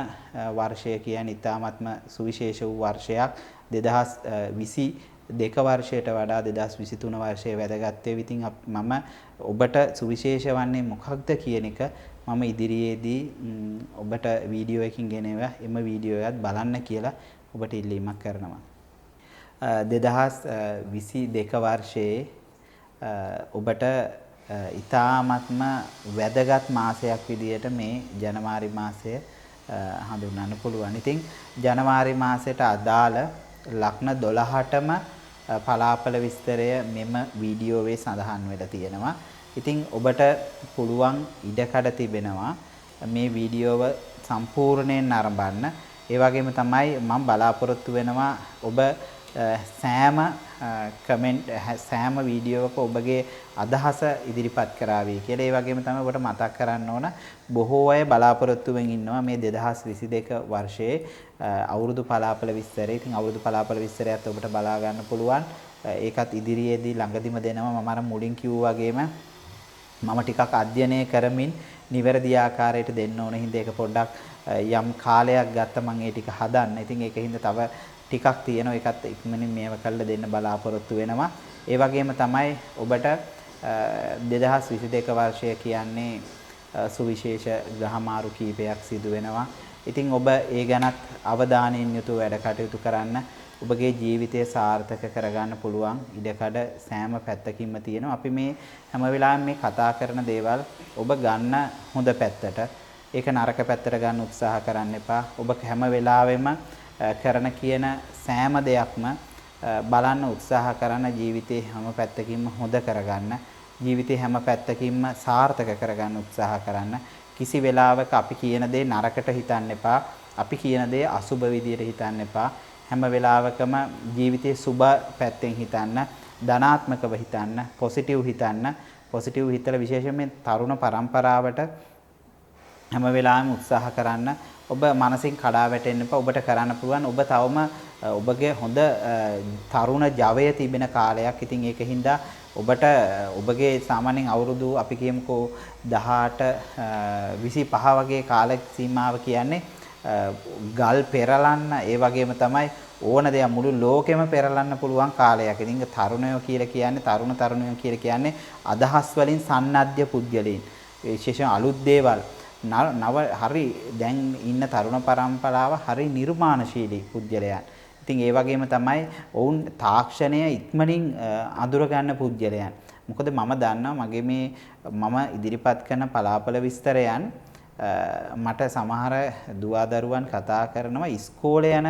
වර්ෂය කියන්නේ ඉතාමත්ම සුවිශේෂ වූ වර්ෂයක්. 2022 වර්ෂයට වඩා 2023 වර්ෂයේ වැදගත් වේ. ඉතින් මම ඔබට සුවිශේෂ වන්නේ මොකක්ද කියන එක මම ඉදිරියේදී ඔබට වීඩියෝ එකකින් ගෙනෙවා එම වීඩියෝ එකත් බලන්න කියලා ඔබට ඉල්ලීමක් කරනවා. 2022 වර්ෂයේ ඔබට ඉතාමත්ම වැදගත් මාසයක් විදියට මේ ජනවාරි මාසය හඳුන්වන්න පුළුවන්. ඉතින් ජනවාරි මාසයට අදාළ ලග්න 12ටම පලාපල විස්තරය මෙම වීඩියෝවේ සඳහන් වෙලා තියෙනවා. ඉතින් ඔබට පුළුවන් ඉඩකඩ තිබෙනවා මේ වීඩියෝව සම්පූර්ණයෙන් නරඹන්න. ඒ වගේම තමයි මම බලාපොරොත්තු වෙනවා ඔබ සෑම කමෙන්ට් සෑම වීඩියෝවක ඔබගේ අදහස ඉදිරිපත් කරાવી කියලා. ඒ වගේම තමයි ඔබට මතක් කරන්න ඕන බොහෝ අය බලාපොරොත්තුවෙන් ඉන්නවා මේ 2022 වර්ෂයේ අවුරුදු පලාපල විස්තරය. ඉතින් අවුරුදු පලාපල විස්තරයත් ඔබට බලා ගන්න පුළුවන්. ඒකත් ඉදිරියේදී ළඟදිම දෙනවා. මම අර මුලින් කිව්වා වගේම මම ටිකක් අධ්‍යයනය කරමින් නිවැරදි ආකාරයට දෙන්න ඕන හින්දා ඒක පොඩ්ඩක් යම් කාලයක් ගත්ත මම ඒ ටික හදන්න. ඉතින් ඒකින්ද තව ටිකක් තියෙනවා. ඒකත් ඉක්මනින් මේව කරලා දෙන්න බලාපොරොත්තු වෙනවා. ඒ වගේම තමයි ඔබට 2022 වර්ෂය කියන්නේ සුවිශේෂ ග්‍රහමාරු කීපයක් සිදු වෙනවා. ඉතින් ඔබ ඒ ගැනත් අවධානයෙන් යුතුව වැඩ කටයුතු කරන්න. ඔබගේ ජීවිතය සාර්ථක කරගන්න පුළුවන් ඉඩකඩ සෑම පැත්තකින්ම තියෙනවා. අපි මේ හැම වෙලාවෙම මේ කතා කරන දේවල් ඔබ ගන්න හොඳ පැත්තට, ඒක නරක පැත්තට ගන්න උත්සාහ කරන්න එපා. ඔබ හැම වෙලාවෙම කරන කියන සෑම දෙයක්ම බලන්න උත්සාහ කරන ජීවිතේ හැම පැත්තකින්ම හොඳ කරගන්න, ජීවිතේ හැම පැත්තකින්ම සාර්ථක කරගන්න උත්සාහ කරන්න. කිසි වෙලාවක අපි කියන දේ නරකට හිතන්න එපා. අපි කියන දේ අසුබ විදියට හිතන්න එපා. හැම වෙලාවකම ජීවිතයේ සුබ පැත්තෙන් හිතන්න, ධනාත්මකව හිතන්න, පොසිටිව් හිතන්න. පොසිටිව් හිතලා විශේෂයෙන්ම තරුණ පරම්පරාවට හැම වෙලාවෙම උත්සාහ කරන්න. ඔබ මානසික කඩා වැටෙන්න එපා. ඔබට කරන්න පුළුවන්. ඔබ තවම ඔබගේ හොඳ තරුණ ජවය තිබෙන කාලයක්. ඉතින් ඒකින්ද ඔබට ඔබගේ සාමාන්‍යයෙන් අවුරුදු අපි කියමුකෝ 18 25 වගේ කාල සීමාව කියන්නේ ගල් පෙරලන්න, ඒ වගේම තමයි ඕන දෙයක් මුළු ලෝකෙම පෙරලන්න පුළුවන් කාලයක්. ඉතින් තරුණයෝ කියලා කියන්නේ තරුණයෝ කියලා කියන්නේ අදහස් වලින් සන්නද්ධ පුද්ගලයන්. විශේෂයෙන් අලුත් දේවල් නව හරි දැන් ඉන්න තරුණ පරම්පරාව හරි නිර්මාණශීලී පුද්ගලයන්. ඉතින් ඒ වගේම තමයි ඔවුන් තාක්ෂණය ඉක්මනින් අඳුර ගන්න පුද්ගලයන්. මොකද මම දන්නවා මගේ මේ මම ඉදිරිපත් කරන පලාපල විස්තරයන් මට සමහර දුවදරුවන් කතා කරනවා ඉස්කෝලේ යන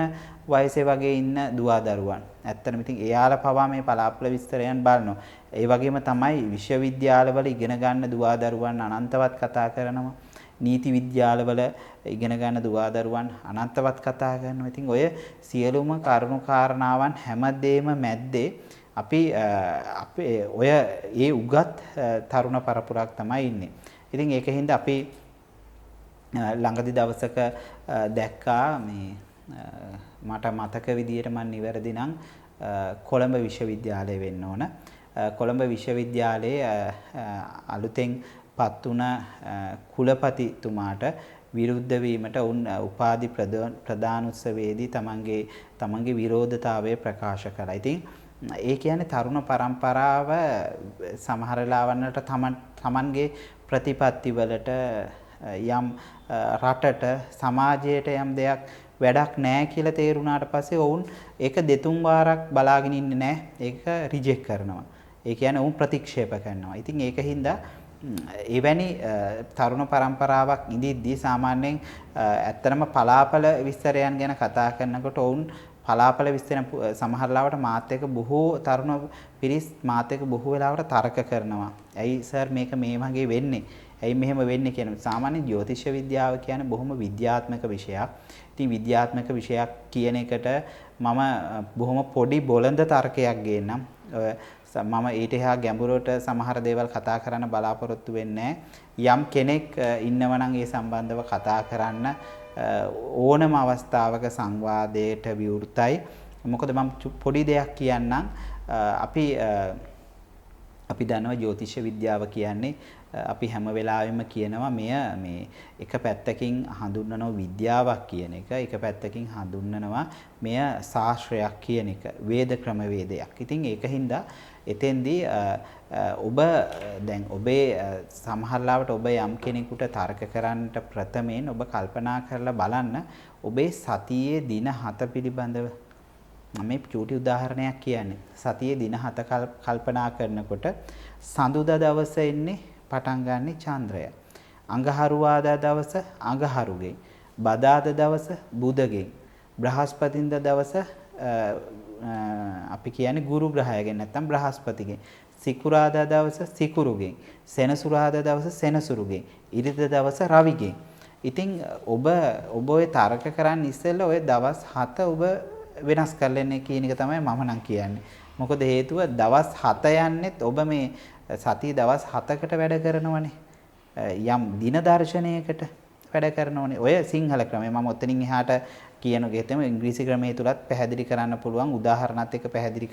වයසේ වගේ ඉන්න දුවදරුවන්. ඇත්තටම ඉතින් එයාලා පවා මේ පලාපල විස්තරයන් බලනවා. ඒ වගේම තමයි විශ්වවිද්‍යාලවල ඉගෙන ගන්න දුවදරුවන් අනන්තවත් කතා කරනවා. නීති විද්‍යාලවල ඉගෙන ගන්න දුවදරුවන් අනන්තවත් කතා කරනවා. ඉතින් ඔය සියලුම කරුණු කාරණාවන් හැමදේම මැද්දේ අපි අපේ ඔය ඒ උගත් තරුණ පරපුරක් තමයි ඉන්නේ. ඉතින් ඒකින්ද අපි ළඟදි දවසක දැක්කා මේ මට මතක විදියට මම නිවැරදි නම් කොළඹ විශ්වවිද්‍යාලය වෙන්න ඕන. කොළඹ විශ්වවිද්‍යාලයේ අලුතෙන් පත් වුණ කුලපතිතුමාට විරුද්ධ වීමට උන් උපාධි ප්‍රදාන උත්සවයේදී තමන්ගේ විරෝධතාවය ප්‍රකාශ කළා. ඉතින් ඒ කියන්නේ තරුණ පරම්පරාව සමහර වෙලාවන්වලට තමන්ගේ ප්‍රතිපත්ති වලට යම් රටට සමාජයට යම් දෙයක් වැඩක් නැහැ කියලා තේරුණාට පස්සේ ඔවුන් ඒක දෙතුන් වාරක් බලාගෙන ඉන්නේ නැහැ. ඒක රිජෙක්ට් කරනවා. ඒ කියන්නේ ඔවුන් ප්‍රතික්ෂේප කරනවා. ඉතින් ඒකින්ද එවැනි තරුණ පරම්පරාවක් ඉඳිද්දී සාමාන්‍යයෙන් ඇත්තටම පලාපල විස්තරයන් ගැන කතා කරනකොට ඔවුන් පලාපල විස්තර සමහර ලාවට මාත් එක්ක බොහෝ තරුණ පිරිස් මාත් එක්ක බොහෝ වෙලාවට තර්ක කරනවා. ඇයි සර් මේක මේ වගේ වෙන්නේ? ඇයි මෙහෙම වෙන්නේ කියන සාමාන්‍ය ජ්‍යොතිෂ විද්‍යාව කියන්නේ බොහොම විද්‍යාත්මක විෂයක්. ඉතින් විද්‍යාත්මක විෂයක් කියන එකට මම බොහොම පොඩි බොළඳ තර්කයක් ගේන්නම්. මම ඊට එහා ගැඹුරට සමහර දේවල් කතා කරන්න බලාපොරොත්තු වෙන්නේ යම් කෙනෙක් ඉන්නවනම් ඒ සම්බන්ධව කතා කරන්න ඕනම අවස්ථාවක සංවාදයට විවෘතයි. මොකද මම පොඩි දෙයක් කියන්නම්. අපි දන්නවා ජ්‍යොතිෂ විද්‍යාව කියන්නේ අපි හැම වෙලාවෙම කියනවා මේ එක පැත්තකින් හඳුන්වනවා විද්‍යාවක් කියන එක, එක පැත්තකින් හඳුන්වනවා මෙය ශාස්ත්‍රයක් කියන එක, වේද ක්‍රමවේදයක්. ඉතින් ඒකින්ද එතෙන්දී දැන් ඔබේ සමහරලාවට ඔබ යම් කෙනෙකුට තර්ක කරන්නට ප්‍රථමයෙන් ඔබ කල්පනා කරලා බලන්න ඔබේ සතියේ දින 7 පිළිබඳව. මම මේ චූටි උදාහරණයක් කියන්නේ. සතියේ දින 7 කල්පනා කරනකොට සඳුදා දවස එන්නේ පටන් ගන්න චන්ද්‍රය. අඟහරුවාදා දවස අඟහරුගෙන්, බදාදා දවස බුධගෙන්, බ්‍රහස්පතින්දා දවස අපි කියන්නේ ගුරු ග්‍රහයගෙන් නැත්නම් බ්‍රහස්පතිගෙන්, සිකුරාදා දවස සිකුරුගෙන්, සෙනසුරාදා දවස සෙනසුරුගෙන්, ඉරිදා දවස රවිගෙන්. ඉතින් ඔබ ඔය තර්ක කරන්න ඉස්සෙල්ලා ඔය දවස් 7 ඔබ වෙනස් කරලන්නේ කියන එක තමයි මම නම් කියන්නේ. මොකද හේතුව දවස් 7 යන්නෙත් ඔබ මේ සතිය දවස් 7කට වැඩ කරනවනේ. යම් දින දර්ශනයකට වැඩ කරනවනේ. ඔය සිංහල ක්‍රමය මම ඔතනින් එහාට කියන ගෙතම ඉංග්‍රීසි ක්‍රමයේ තුලත් පැහැදිලි කරන්න පුළුවන්. උදාහරණත් එක්ක පැහැදිලි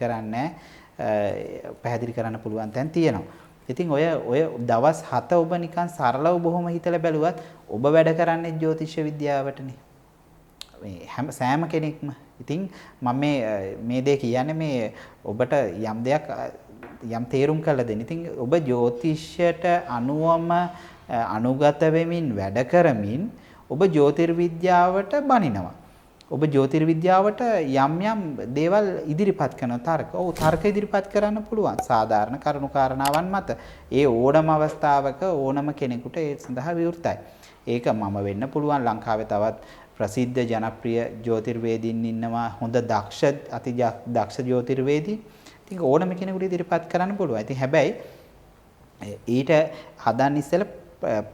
කරන්න පුළුවන් තැන් තියෙනවා. ඉතින් ඔය දවස් 7 ඔබ නිකන් සරලව බොහොම හිතලා බැලුවත් ඔබ වැඩ කරන්නේ ජ්‍යොතිෂ විද්‍යාවටනේ. මේ සෑම කෙනෙක්ම. ඉතින් මම මේ දේ කියන්නේ මේ ඔබට යම් දෙයක් යම් තේරුම් කරලා දෙන්න. ඉතින් ඔබ ජ්‍යොතිෂයට අනුවම අනුගත වෙමින් වැඩ කරමින් ඔබ ජ්‍යොතිර්විද්‍යාවට බනිනවා. ඔබ ජ්‍යොතිර්විද්‍යාවට යම් දේවල් ඉදිරිපත් කරන තර්ක. තර්ක ඉදිරිපත් කරන්න පුළුවන්. සාධාරණ කරුණු කාරණාවන් මත. ඒ ඕනම අවස්ථාවක ඕනම කෙනෙකුට ඒ සඳහා විවෘතයි. ඒක මම වෙන්න පුළුවන්. ලංකාවේ තවත් ප්‍රසිද්ධ ජනප්‍රිය ජ්‍යොතිර්වේදීන් ඉන්නවා. හොඳ දක්ෂ ජ්‍යොතිර්වේදී. ඉතින් ඕනම කෙනෙකුට ඉදිරිපත් කරන්න පුළුවන්. ඉතින් හැබැයි ඊට හදන්න ඉස්සෙල්ලා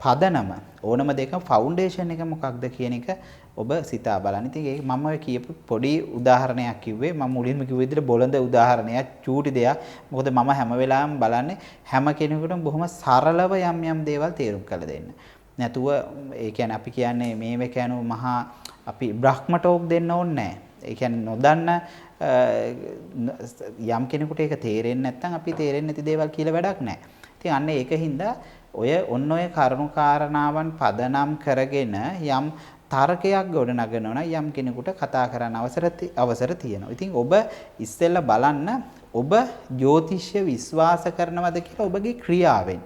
පදනම ඕනම දෙයක ෆවුන්ඩේෂන් එක මොකක්ද කියන එක ඔබ සිතා බලන්න. ඉතින් ඒක මම ඔය කියපු පොඩි උදාහරණයක් කිව්වේ. මම මුලින්ම කිව්ව විදිහට බොළඳ උදාහරණයක්, චූටි දෙයක්. මොකද මම හැම වෙලාවෙම බලන්නේ හැම කෙනෙකුටම බොහොම සරලව යම් දේවල් තේරුම් කරලා දෙන්න. නැතුව ඒ කියන්නේ අපි කියන්නේ මේව කියනු මහා අපි බ්‍රහ්ම ටෝක් දෙන්න ඕනේ නැහැ. ඒ කියන්නේ නොදන්න යම් කෙනෙකුට ඒක තේරෙන්නේ නැත්නම් අපි තේරෙන්නේ නැති දේවල් කියලා වැඩක් නැහැ. ඉතින් අන්න ඒකින්ද ඔය කරුණු කාරණාවන් පදනම් කරගෙන යම් තර්කයක් ගොඩනගනවා නම් යම් කෙනෙකුට කතා කරන්න අවසර තියෙනවා. ඉතින් ඔබ ඉස්සෙල්ලා බලන්න ඔබ ජ්‍යොතිෂ්‍ය විශ්වාස කරනවද කියලා ඔබගේ ක්‍රියාවෙන්.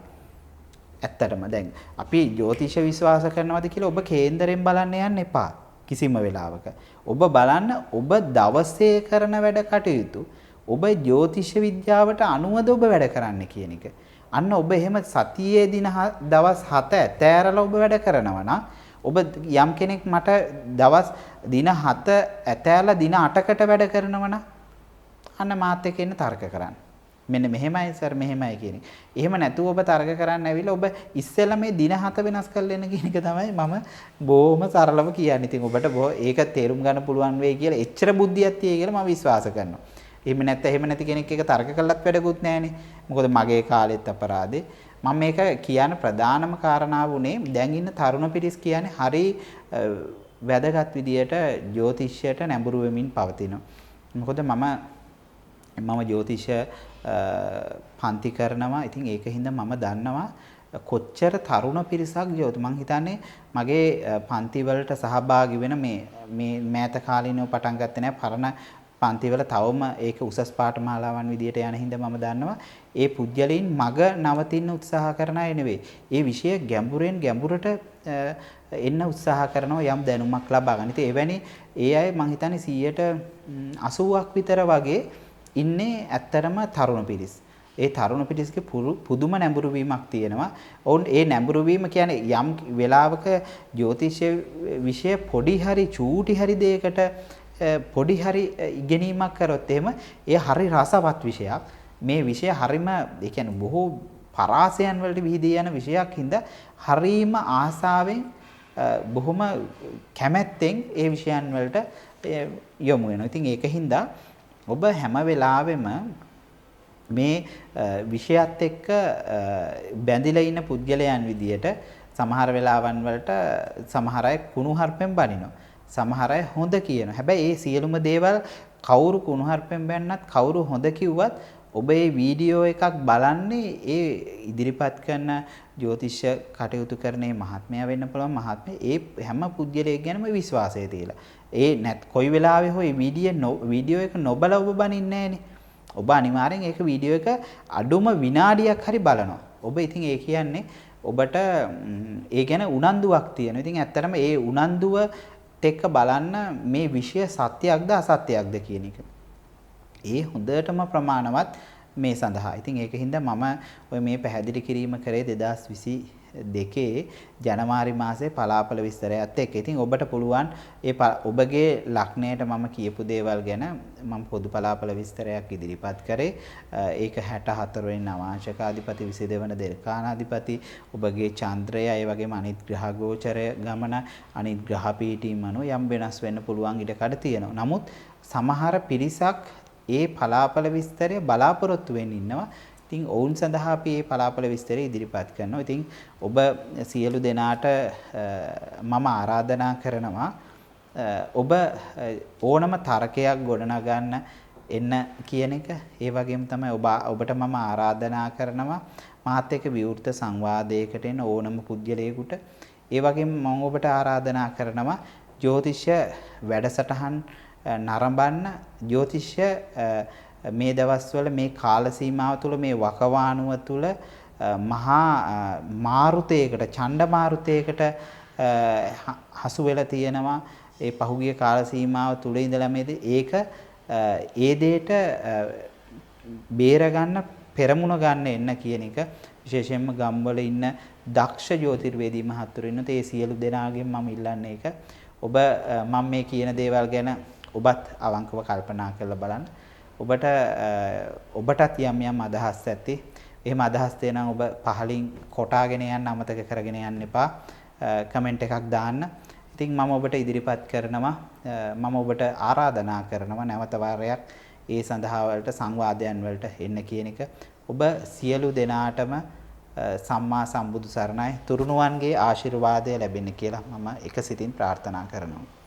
ඇත්තටම දැන් අපි ජ්‍යොතිෂ විශ්වාස කරනවද කියලා ඔබ කේන්දරෙන් බලන්න යන්න එපා කිසිම වෙලාවක. ඔබ බලන්න ඔබ දවසේ කරන වැඩ කටයුතු ඔබ ජ්‍යොතිෂ විද්‍යාවට අනුවද ඔබ වැඩ කරන්න කියන එක. අන්න ඔබ එහෙම සතියේ දවස් 7 ඇතෑරලා ඔබ වැඩ කරනවා නම් ඔබ යම් කෙනෙක් මට දින 7 ඇතෑරලා දින 8කට වැඩ කරනවා නම් අන්න මාත් එක්ක එන්න තර්ක කරන්න. මෙන්න මෙහෙමයි සර් මෙහෙමයි කියන එක. එහෙම නැතුව ඔබ තර්ක කරන්න ඇවිල්ලා ඔබ ඉස්සෙල්ලා මේ දින 7 වෙනස් කරලා එන්න කියන එක තමයි මම බොහොම සරලව කියන්නේ. ඉතින් ඔබට ඒක තේරුම් ගන්න පුළුවන් වෙයි කියලා එච්චර බුද්ධියක් තියෙයි කියලා මම විශ්වාස කරනවා. එහෙම නැති කෙනෙක් එක තර්ක කළත් වැඩකුත් නැහැනේ. මොකද මගේ කාලෙත් අපරාධේ. මම මේක කියන ප්‍රධානම කාරණාව උනේ දැන් ඉන්න තරුණ පිරිස් කියන්නේ හරි වැදගත් විදියට ජ්‍යොතිෂයට නැඹුරු වෙමින් පවතිනවා. මොකද මම ජ්‍යොතිෂ පන්ති කරනවා. ඉතින් ඒකින්ද මම දන්නවා කොච්චර තරුණ පිරිසක් මං හිතන්නේ මගේ පන්ති වලට සහභාගී වෙන මේ මෑත කාලිනව පටන් ගත්තේ නැහැ. පරණ පන්තිවල තවම ඒක උසස් පාඨමාලාවන් විදියට යන හින්දා මම දන්නවා ඒ පුජ්‍යලීන් මග නවතින්න උත්සාහ කරන අය නෙවෙයි. ඒ විෂය ගැඹුරෙන් ගැඹුරට එන්න උත්සාහ කරනවා යම් දැනුමක් ලබා ගන්න. ඉතින් එවැනි ඒ අය මං හිතන්නේ 80ක් විතර වගේ ඉන්නේ ඇත්තරම තරුණ පිරිස්. ඒ තරුණ පිරිසගේ පුදුම නැඹුරු වීමක් තියෙනවා. ඔවුන් ඒ නැඹුරු වීම කියන්නේ යම් වෙලාවක ජ්‍යොතිෂ විෂය පොඩි හරි චූටි හරි දෙයකට පොඩි හරි ඉගෙනීමක් කරොත් එහෙම ඒ හරි රසවත් විෂයක්. මේ විෂය හරිම ඒ කියන්නේ බොහෝ පරාසයන් වලට විහිදී යන විෂයක් හින්දා හරීම ආසාවෙන් බොහොම කැමැත්තෙන් ඒ විෂයන් වලට යොමු වෙනවා. ඉතින් ඒක හින්දා ඔබ හැම වෙලාවෙම මේ විෂයත් එක්ක බැඳිලා ඉන්න පුද්ගලයන් විදියට සමහර වෙලාවන් වලට සමහර අය කුණුහරුපෙන් බනිනවා. සමහර අය හොඳ කියනවා. හැබැයි ඒ සියලුම දේවල් කවුරු කුණුහරුපෙන් බැන්නත් කවුරු හොඳ කිව්වත් ඔබ මේ වීඩියෝ එකක් බලන්නේ ඒ ඉදිරිපත් කරන ජ්‍යොතිෂ කටයුතු කරන මේ මහත්මයා වෙන්න පුළුවන් මහත්මයා ඒ හැම පුද්ගලයෙක් ගැනම විශ්වාසය තියලා. ඒ නැත් කොයි වෙලාවෙ හොයි වීඩියෝ එක නොබල ඔබ බනින්නේ නැහනේ. ඔබ අනිවාර්යෙන් ඒක වීඩියෝ එක අඩුම විනාඩියක් හරි බලනවා. ඔබ ඉතින් ඒ කියන්නේ ඔබට ඒ ගැන උනන්දුවක් තියෙනවා. ඉතින් ඇත්තටම ඒ උනන්දුව එක්ක බලන්න මේ විෂය සත්‍යයක්ද අසත්‍යයක්ද කියන එක. ඒ හොඳටම ප්‍රමාණවත් මේ සඳහා. ඉතින් ඒකින්ද මම ඔය මේ පැහැදිලි කිරීම කරේ 2022 ජනවාරි මාසයේ පලාපල විස්තරයත් එක්ක. ඉතින් ඔබට පුළුවන් ඔබගේ ලග්නයට මම කියපු දේවල් ගැන මම පොදු පලාපල විස්තරයක් ඉදිරිපත් කරේ. ඒක 64 වෙනි නවාංශකාධිපති 22 වෙනි දෙල්කානාධිපති ඔබගේ චන්ද්‍රය ඒ වගේම අනිත් ග්‍රහ ගෝචරය ගමන අනිත් ග්‍රහ පීඨීන් අනුව යම් වෙනස් වෙන්න පුළුවන් ඉඩකඩ තියෙනවා. නමුත් සමහර පිරිසක් ඒ පලාපල විස්තරය බලාපොරොත්තු වෙන්න ඉන්නවා. ඉතින් ඔවුන් සඳහා අපි මේ පලාපල විස්තරය ඉදිරිපත් කරනවා. ඉතින් ඔබ සියලු දෙනාට මම ආරාධනා කරනවා ඔබ ඕනම තර්කයක් ගොඩනගන්න එන්න කියන එක. ඒ වගේම තමයි ඔබට මම ආරාධනා කරනවා මාත් එක්ක විවෘත සංවාදයකට එන ඕනම පුද්ගලයෙකුට. ඒ වගේම මම ඔබට ආරාධනා කරනවා ජ්‍යොතිෂ වැඩසටහන් නරඹන්න. ජ්‍යොතිෂ මේ දවස්වල මේ කාල සීමාව තුළ මේ වකවානුව තුළ මහා මාරුතයකට ඡණ්ඩ මාරුතයකට හසු වෙලා තියෙනවා. ඒ පහුගිය කාල සීමාව තුළ ඉඳලා ඒක ඒ දෙයට බේර ගන්න පෙරමුණ ගන්න එන්න කියන එක විශේෂයෙන්ම ගම්වල ඉන්න දක්ෂ ජ්‍යොතිර්වේදී මහත්තුරු ඉන්නත් ඒ සියලු දෙනාගෙන් මම ඉල්ලන්නේ ඒක. ඔබ මම මේ කියන දේවල් ගැන ඔබත් අවංකව කල්පනා කරලා බලන්න. ඔබටත් යම් අදහස් ඇති. එහෙම අදහස් තියෙනම් ඔබ පහලින් කොටාගෙන යන්න අමතක කරගෙන යන්න එපා. කමෙන්ට් එකක් දාන්න. ඉතින් මම ඔබට ඉදිරිපත් කරනවා මම ඔබට ආරාධනා කරනවා නැවත වාරයක් ඒ සඳහා වලට සංවාදයන් වලට එන්න කියන එක. ඔබ සියලු දෙනාටම සම්මා සම්බුදු සරණයි. තුරුණුවන්ගේ ආශිර්වාදය ලැබෙන්න කියලා මම එක සිතින් ප්‍රාර්ථනා කරනවා.